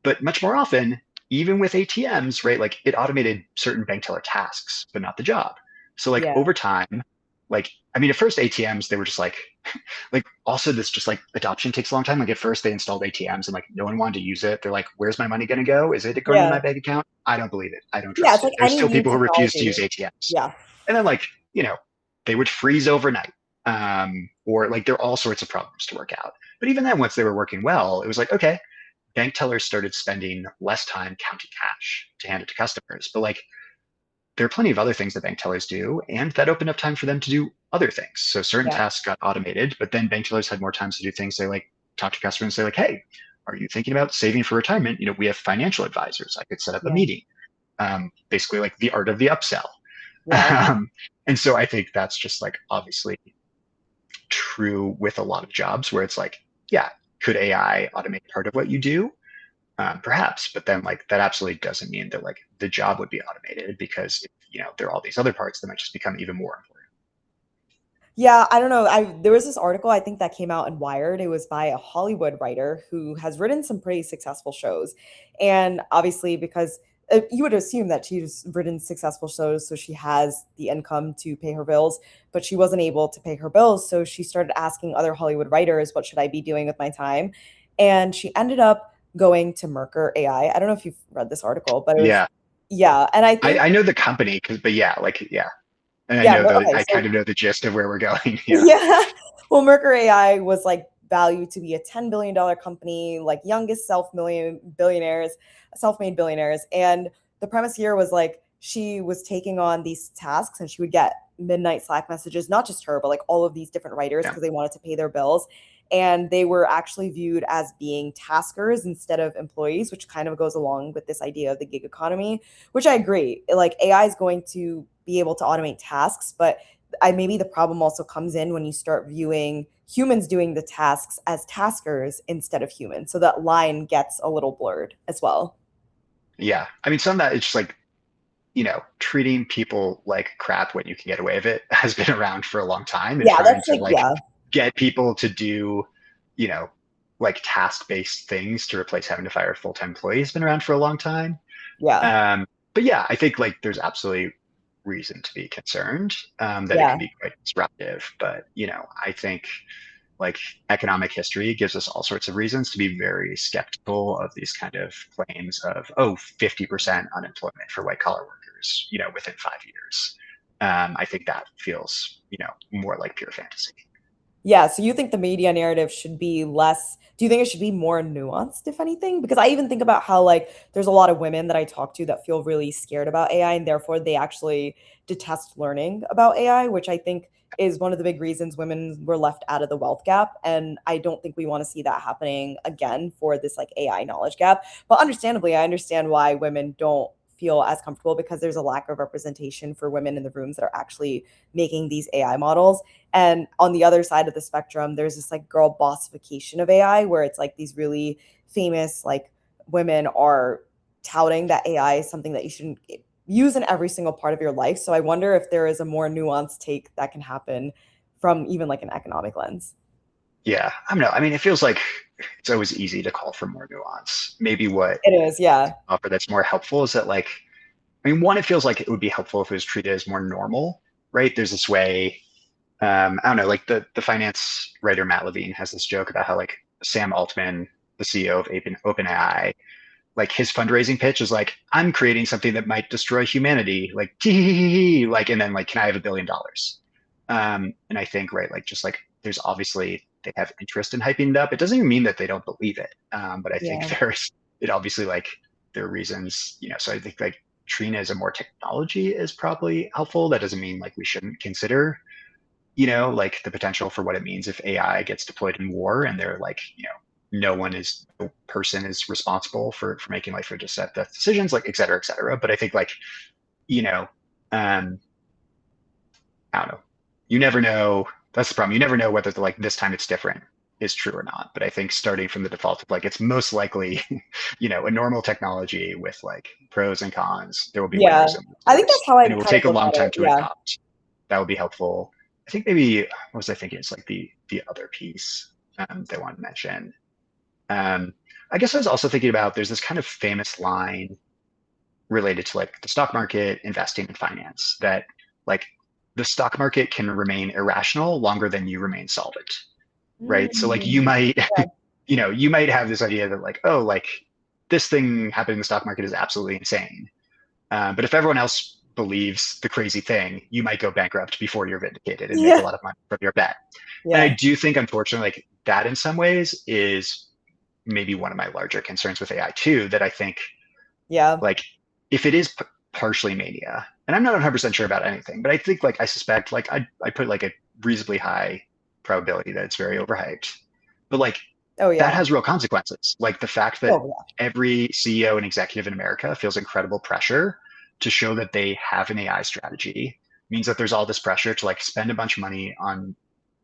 But much more often, even with ATMs, right, like it automated certain bank teller tasks, but not the job. So like Yeah. over time, like I mean, at first ATMs, they were just like also this just like adoption takes a long time. Like at first they installed ATMs and like no one wanted to use it. They're like, where's my money going to go? Is it going in Yeah. my bank account? I don't believe it. I don't Yeah, trust it's it. like There's any still new people who refuse to technology. use ATMs. Yeah. And then like, they would freeze overnight. Or like there are all sorts of problems to work out. But even then, once they were working well, it was like, okay, bank tellers started spending less time counting cash to hand it to customers. But like there are plenty of other things that bank tellers do, and that opened up time for them to do other things. So certain Yeah. tasks got automated, but then bank tellers had more time to do things. They like talk to customers and say like, hey, are you thinking about saving for retirement? We have financial advisors. I could set up a Yeah. meeting. Basically like the art of the upsell. Yeah. And so I think that's just like obviously true with a lot of jobs where it's like, yeah, could AI automate part of what you do? Perhaps, but then like that absolutely doesn't mean that like the job would be automated because there are all these other parts that might just become even more important. Yeah, I don't know. I there was this article I think that came out in Wired. It was by a Hollywood writer who has written some pretty successful shows. And obviously because you would assume that she's written successful shows so she has the income to pay her bills, but she wasn't able to pay her bills, so she started asking other Hollywood writers, what should I be doing with my time? And she ended up going to Merker AI. I don't know if you've read this article, but it was Yeah, yeah, and I I, think I know the company because, but yeah, like yeah, and I yeah, know okay, I so kind of know the gist of where we're going. Yeah, yeah. Well, Mercury AI was like valued to be a $10 billion company, like youngest self-made billionaires. And the premise here was like she was taking on these tasks and she would get midnight Slack messages, not just her, but like all of these different writers yeah, because they wanted to pay their bills. And they were actually viewed as being taskers instead of employees, which kind of goes along with this idea of the gig economy, which I agree. Like AI is going to be able to automate tasks, but I maybe the problem also comes in when you start viewing humans doing the tasks as taskers instead of humans. So that line gets a little blurred as well. yeah. I mean, some of that it's just like treating people like crap when you can get away with it has been around for a long time, and Yeah, trying that's to like like yeah, get people to do you know, like task-based things to replace having to fire a full-time employee has been around for a long time. Yeah. But yeah, I think like there's absolutely reason to be concerned that it Yeah. can be quite disruptive. But I think like economic history gives us all sorts of reasons to be very skeptical of these kind of claims of, oh, 50% unemployment for white collar workers, within 5 years. I think that feels, more like pure fantasy. Yeah, so you think the media narrative should be less, do you think it should be more nuanced, if anything? Because I even think about how like there's a lot of women that I talk to that feel really scared about AI and therefore they actually detest learning about AI, which I think is one of the big reasons women were left out of the wealth gap. And I don't think we want to see that happening again for this like AI knowledge gap. But understandably, I understand why women don't feel as comfortable because there's a lack of representation for women in the rooms that are actually making these AI models. And on the other side of the spectrum, there's this like girl bossification of AI where it's like these really famous like women are touting that AI is something that you shouldn't use in every single part of your life. So I wonder if there is a more nuanced take that can happen from even like an economic lens. Yeah, I don't know. I mean, it feels like it's always easy to call for more nuance. Maybe what It is, yeah. offer that's more helpful is that like, I mean, one, it feels like it would be helpful if it was treated as more normal, right? There's this way, I don't know, like the finance writer Matt Levine has this joke about how like Sam Altman, the CEO of OpenAI, like his fundraising pitch is like, I'm creating something that might destroy humanity, like like, and then like, can I have $1 billion? And I think, right, like just like there's obviously they have interest in hyping it up. It doesn't even mean that they don't believe it. But I think Yeah. there's it obviously like there are reasons, so I think like Trina as a more technology is probably helpful. That doesn't mean like we shouldn't consider, like the potential for what it means if AI gets deployed in war and they're like, no person is responsible for making life or just set death decisions, like et cetera, et cetera. But I think like, you know, um, I don't know. You never know. That's the problem. You never know whether the, like this time it's different is true or not. But I think starting from the default of like it's most likely, a normal technology with like pros and cons, there will be Yeah. winners and I think that's losers, how I and it will kind of take a look long at time it. to Yeah. adopt. That would be helpful. I think maybe what was I thinking? It's like the other piece that I wanted to mention. Um, I guess I was also thinking about there's this kind of famous line related to like the stock market, investing, and finance that like the stock market can remain irrational longer than you remain solvent, right? So like you Mm, might, yeah. you might have this idea that like, oh, like this thing happening in the stock market is absolutely insane. But if everyone else believes the crazy thing, you might go bankrupt before you're vindicated and make a Yeah. lot of money from your bet. And I Yeah. do think, unfortunately, like that in some ways is maybe one of my larger concerns with AI too, that I think Yeah. like if it is partially mania, and I'm not 100% sure about anything, but I think like I suspect like I put like a reasonably high probability that it's very overhyped. But like Oh that yeah. has real consequences. Like the fact that Oh yeah. every CEO and executive in America feels incredible pressure to show that they have an AI strategy means that there's all this pressure to like spend a bunch of money on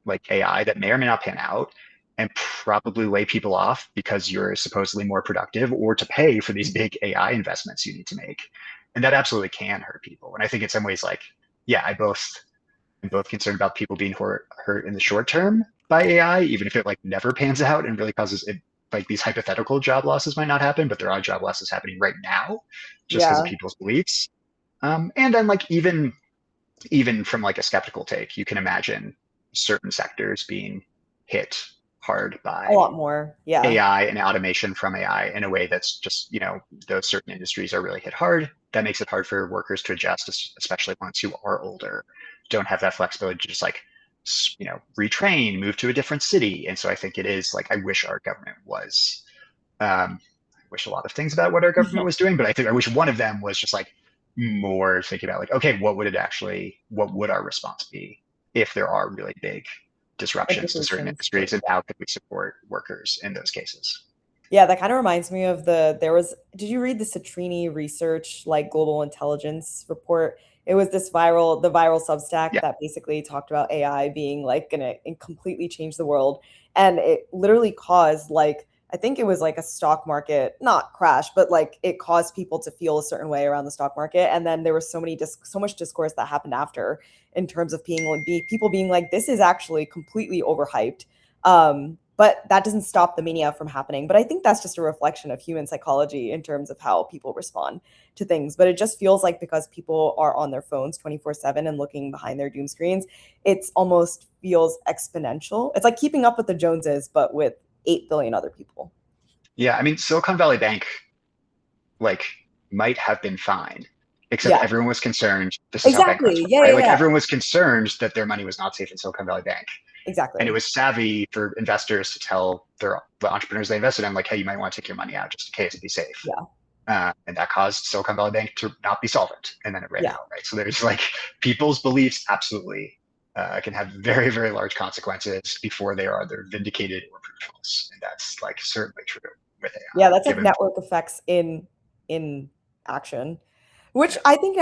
like AI that may or may not pan out and probably lay people off because you're supposedly more productive or to pay for these big AI investments you need to make. And that absolutely can hurt people. And I think in some ways, like, yeah, I'm both concerned about people being hurt in the short term by AI, even if it like never pans out and really causes it like these hypothetical job losses might not happen, but there are job losses happening right now just because of Yeah. people's beliefs. And then like even from like a skeptical take, you can imagine certain sectors being hit hard A by lot more. Yeah. AI and automation from AI in a way that's just, those certain industries are really hit hard. That makes it hard for workers to adjust, especially ones who are older, don't have that flexibility to just like, retrain, move to a different city. And so I think it is like, I wish our government was, I wish a lot of things about what our government was doing, but I think I wish one of them was just like more thinking about like, okay, what would our response be if there are really big disruptions to certain Implications for industries, and how could we support workers in those cases? yeah, that kind of reminds me of there was, did you read the Citrini research, like global intelligence report? It was the viral Substack Yeah, that basically talked about AI being like gonna completely change the world. And it literally caused like, I think it was like a stock market, not crash, but like it caused people to feel a certain way around the stock market. And then there was so much discourse that happened after in terms of being like, people being like, this is actually completely overhyped. but that doesn't stop the mania from happening. But I think that's just a reflection of human psychology in terms of how people respond to things. But it just feels like because people are on their phones 24/7 and looking behind their doom screens, it's almost feels exponential. It's like keeping up with the Joneses, but with 8 billion other people. Yeah, I mean, Silicon Valley Bank like might have been fine, except Yeah, everyone was concerned. This is how bank runs exactly. work, Yeah, right? yeah, Like yeah. everyone was concerned that their money was not safe in Silicon Valley Bank. And it Exactly. was savvy for investors to tell the entrepreneurs they invested in, like, hey, you might want to take your money out just in case to be safe. Yeah. And that caused Silicon Valley Bank to not be solvent, and then it ran Yeah. out, right? So there's like people's beliefs absolutely can have very, very large consequences before they are either vindicated or proved false, and that's like certainly true with AI. Yeah, that's like Given, network effects in action, which yeah, I think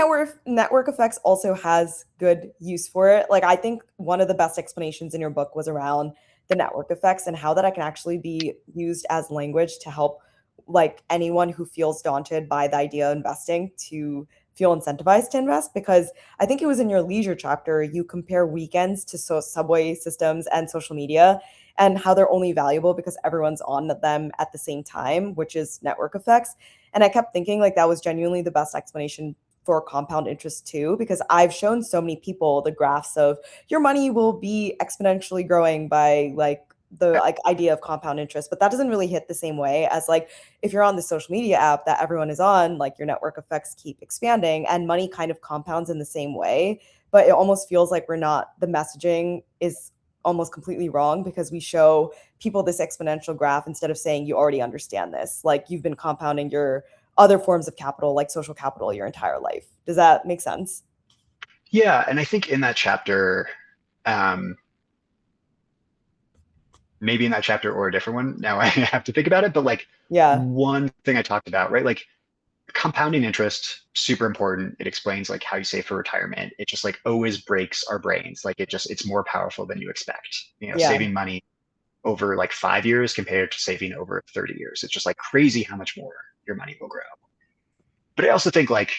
network effects also has good use for it. Like I think one of the best explanations in your book was around the network effects and how that can actually be used as language to help like anyone who feels daunted by the idea of investing to feel incentivized to invest because I think it was in your leisure chapter you compare weekends to subway systems and social media and how they're only valuable because everyone's on them at the same time, which is network effects. And I kept thinking like that was genuinely the best explanation for compound interest too, because I've shown so many people the graphs of your money will be exponentially growing by like the yeah, like idea of compound interest, but that doesn't really hit the same way as like if you're on the social media app that everyone is on, like your network effects keep expanding and money kind of compounds in the same way. But it almost feels like we're not the messaging is almost completely wrong because we show people this exponential graph instead of saying you already understand this. Like you've been compounding your other forms of capital, like social capital, your entire life. Does that make sense? yeah. And I think in that chapter, um, maybe in that chapter or a different one, now I have to think about it, but like Yeah. one thing I talked about, right? Like compounding interest, super important. It explains like how you save for retirement. It just like always breaks our brains. Like it's more powerful than you expect. You know, Yeah. saving money over like 5 years compared to saving over 30 years. It's just like crazy how much more your money will grow. But I also think like,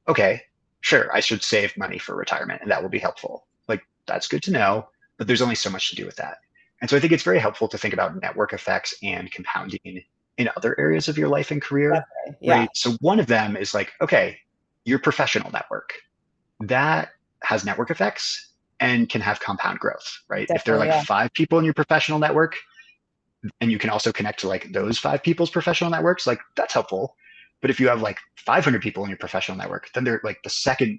okay, sure, I should save money for retirement and that will be helpful. Like that's good to know, but there's only so much to do with that. And so I think it's very helpful to think about network effects and compounding in other areas of your life and career, Definitely. Yeah. right? So one of them is like, okay, your professional network that has network effects and can have compound growth, right? If there are Definitely. like Yeah. 5 people in your professional network, and you can also connect to like those 5 people's professional networks, like that's helpful. But if you have like 500 people in your professional network, then they're like the second,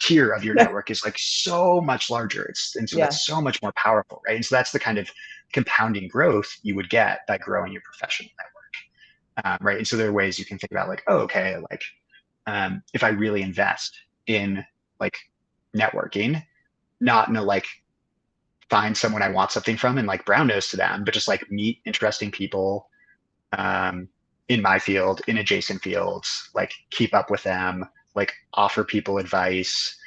tier of your network is like so much larger. And so Yeah. that's so much more powerful, right? And so that's the kind of compounding growth you would get by growing your professional network, right? And so there are ways you can think about like, oh, okay, like if I really invest in like networking, not in a like find someone I want something from and like brown nose to them, but just like meet interesting people um, in my field, in adjacent fields, like keep up with them, like offer people advice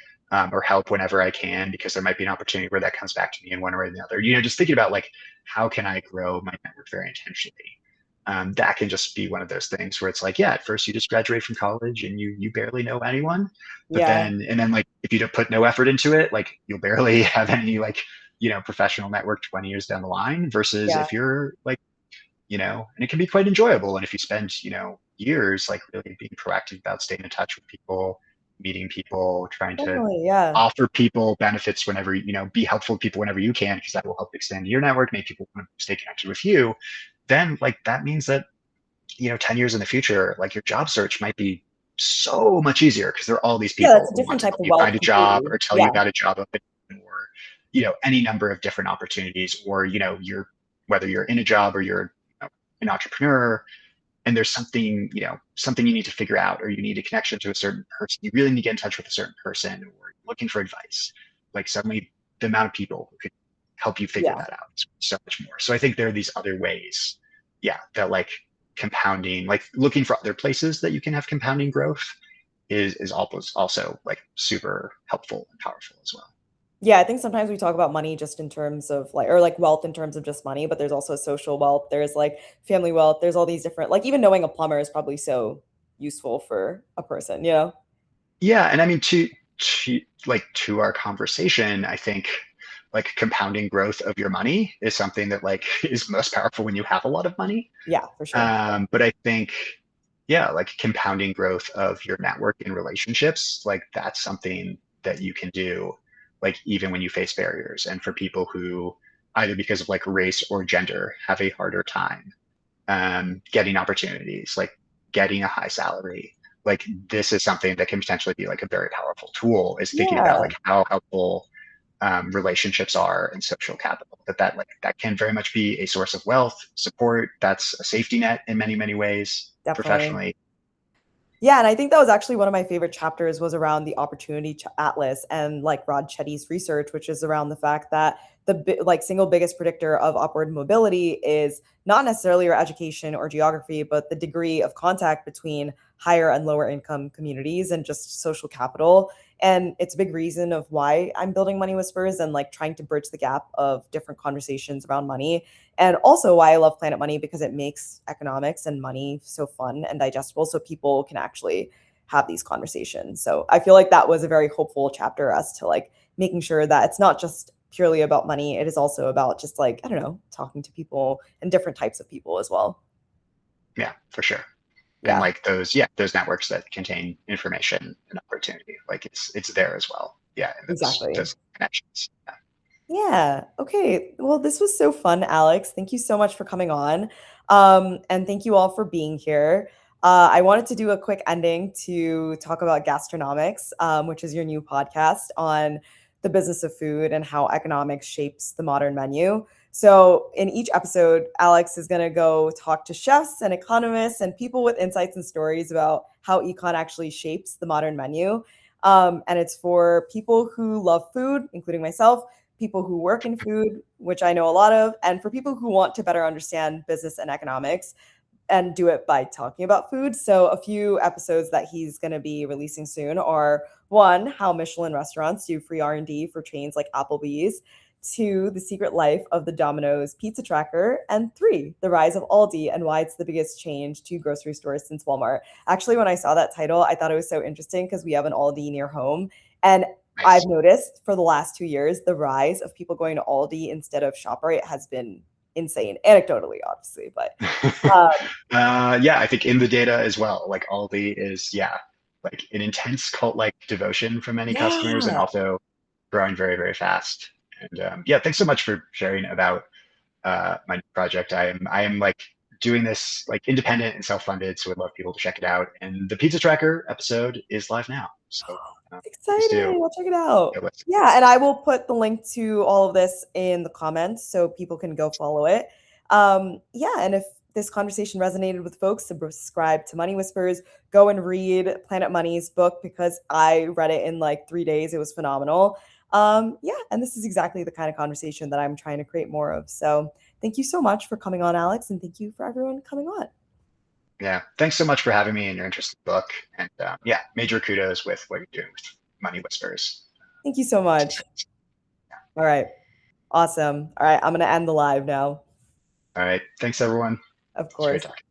or help whenever I can, because there might be an opportunity where that comes back to me in one way or the other. Just thinking about like, how can I grow my network very intentionally? That can just be one of those things where it's like, yeah, at first you just graduate from college and you barely know anyone, but Yeah. then like if you don't put no effort into it, like you'll barely have any like professional network 20 years down the line versus Yeah. if you're like and it can be quite enjoyable. And if you spend, years like really being proactive about staying in touch with people, meeting people, trying to Definitely. Yeah. offer people benefits whenever, be helpful to people whenever you can, because that will help extend your network, make people want to stay connected with you, then like that means that, 10 years in the future, like your job search might be so much easier because there are all these Yeah. people That's a who want different to type help of you find wealth a job completely. or tell you Yeah. about a job opening or, any number of different opportunities or, you're whether you're in a job or you're an entrepreneur and there's something you need to figure out or you need a connection to a certain person, you really need to get in touch with a certain person or you're looking for advice, like suddenly the amount of people who could help you figure Yeah. that out is so much more. So I think there are these other ways, yeah, that like compounding, like looking for other places that you can have compounding growth is also like super helpful and powerful as well. Yeah, I think sometimes we talk about money just in terms of like, or like wealth in terms of just money, but there's also social wealth. There's like family wealth. There's all these different, like even knowing a plumber is probably so useful for a person, you know? Yeah, and I mean to our conversation, I think like compounding growth of your money is something that like is most powerful when you have a lot of money. Yeah, for sure. But I think, yeah, like compounding growth of your network and relationships, like that's something that you can do, like even when you face barriers. And for people who either because of like race or gender have a harder time getting opportunities, like getting a high salary, like this is something that can potentially be like a very powerful tool. Is thinking about Yeah, like how helpful relationships are and social capital. That like that can very much be a source of wealth, support. That's a safety net in many ways definitely. professionally. Yeah, and I think that was actually one of my favorite chapters was around the opportunity atlas and like Rod Chetty's research, which is around the fact that the like single biggest predictor of upward mobility is not necessarily your education or geography, but the degree of contact between higher and lower income communities and just social capital. And it's a big reason of why I'm building Money Whispers and like trying to bridge the gap of different conversations around money, and also why I love Planet Money because it makes economics and money so fun and digestible so people can actually have these conversations. So I feel like that was a very hopeful chapter as to like making sure that it's not just purely about money. It is also about just like, I don't know, talking to people and different types of people as well. Yeah, for sure. And Yeah, like those, yeah, those networks that contain information and opportunity, like it's there as well. Yeah, and exactly. those connections. Yeah. Yeah. Okay. Well, this was so fun, Alex. Thank you so much for coming on. And thank you all for being here. I wanted to do a quick ending to talk about gastronomics, which is your new podcast on the business of food and how economics shapes the modern menu. So, in each episode, Alex is going to go talk to chefs and economists and people with insights and stories about how econ actually shapes the modern menu. And it's for people who love food, including myself, people who work in food, which I know a lot of, and for people who want to better understand business and economics and do it by talking about food. So, a few episodes that he's going to be releasing soon are one, how Michelin restaurants do free R&D for chains like Applebee's, two, the secret life of the Domino's pizza tracker, and three, the rise of Aldi and why it's the biggest change to grocery stores since Walmart. Actually, when I saw that title, I thought it was so interesting because we have an Aldi near home. And I've Nice. noticed for the last 2 years, the rise of people going to Aldi instead of ShopRite has been insane, anecdotally, obviously. But um, Yeah, I think in the data as well, like Aldi is, yeah, like an intense cult-like devotion from many customers and yeah, also growing very fast. And yeah, thanks so much for sharing about my new project. I am like doing this like independent and self-funded, so I'd love people to check it out. And the Pizza Tracker episode is live now, so please do exciting. I'll check it out. go listen. Yeah, and I will put the link to all of this in the comments so people can go follow it. Yeah, and if this conversation resonated with folks, subscribe to Money Whispers. Go and read Planet Money's book because I read it in like 3 days. It was phenomenal. Yeah, and this is exactly the kind of conversation that I'm trying to create more of. So thank you so much for coming on, Alex, and thank you for everyone coming on. Yeah, thanks so much for having me and your interest in the book. And yeah, major kudos with what you're doing with Money Whispers. Thank you so It's much. great. All right. Awesome. All right. I'm going to end the live now. All right, thanks everyone. Of It's great course. talking.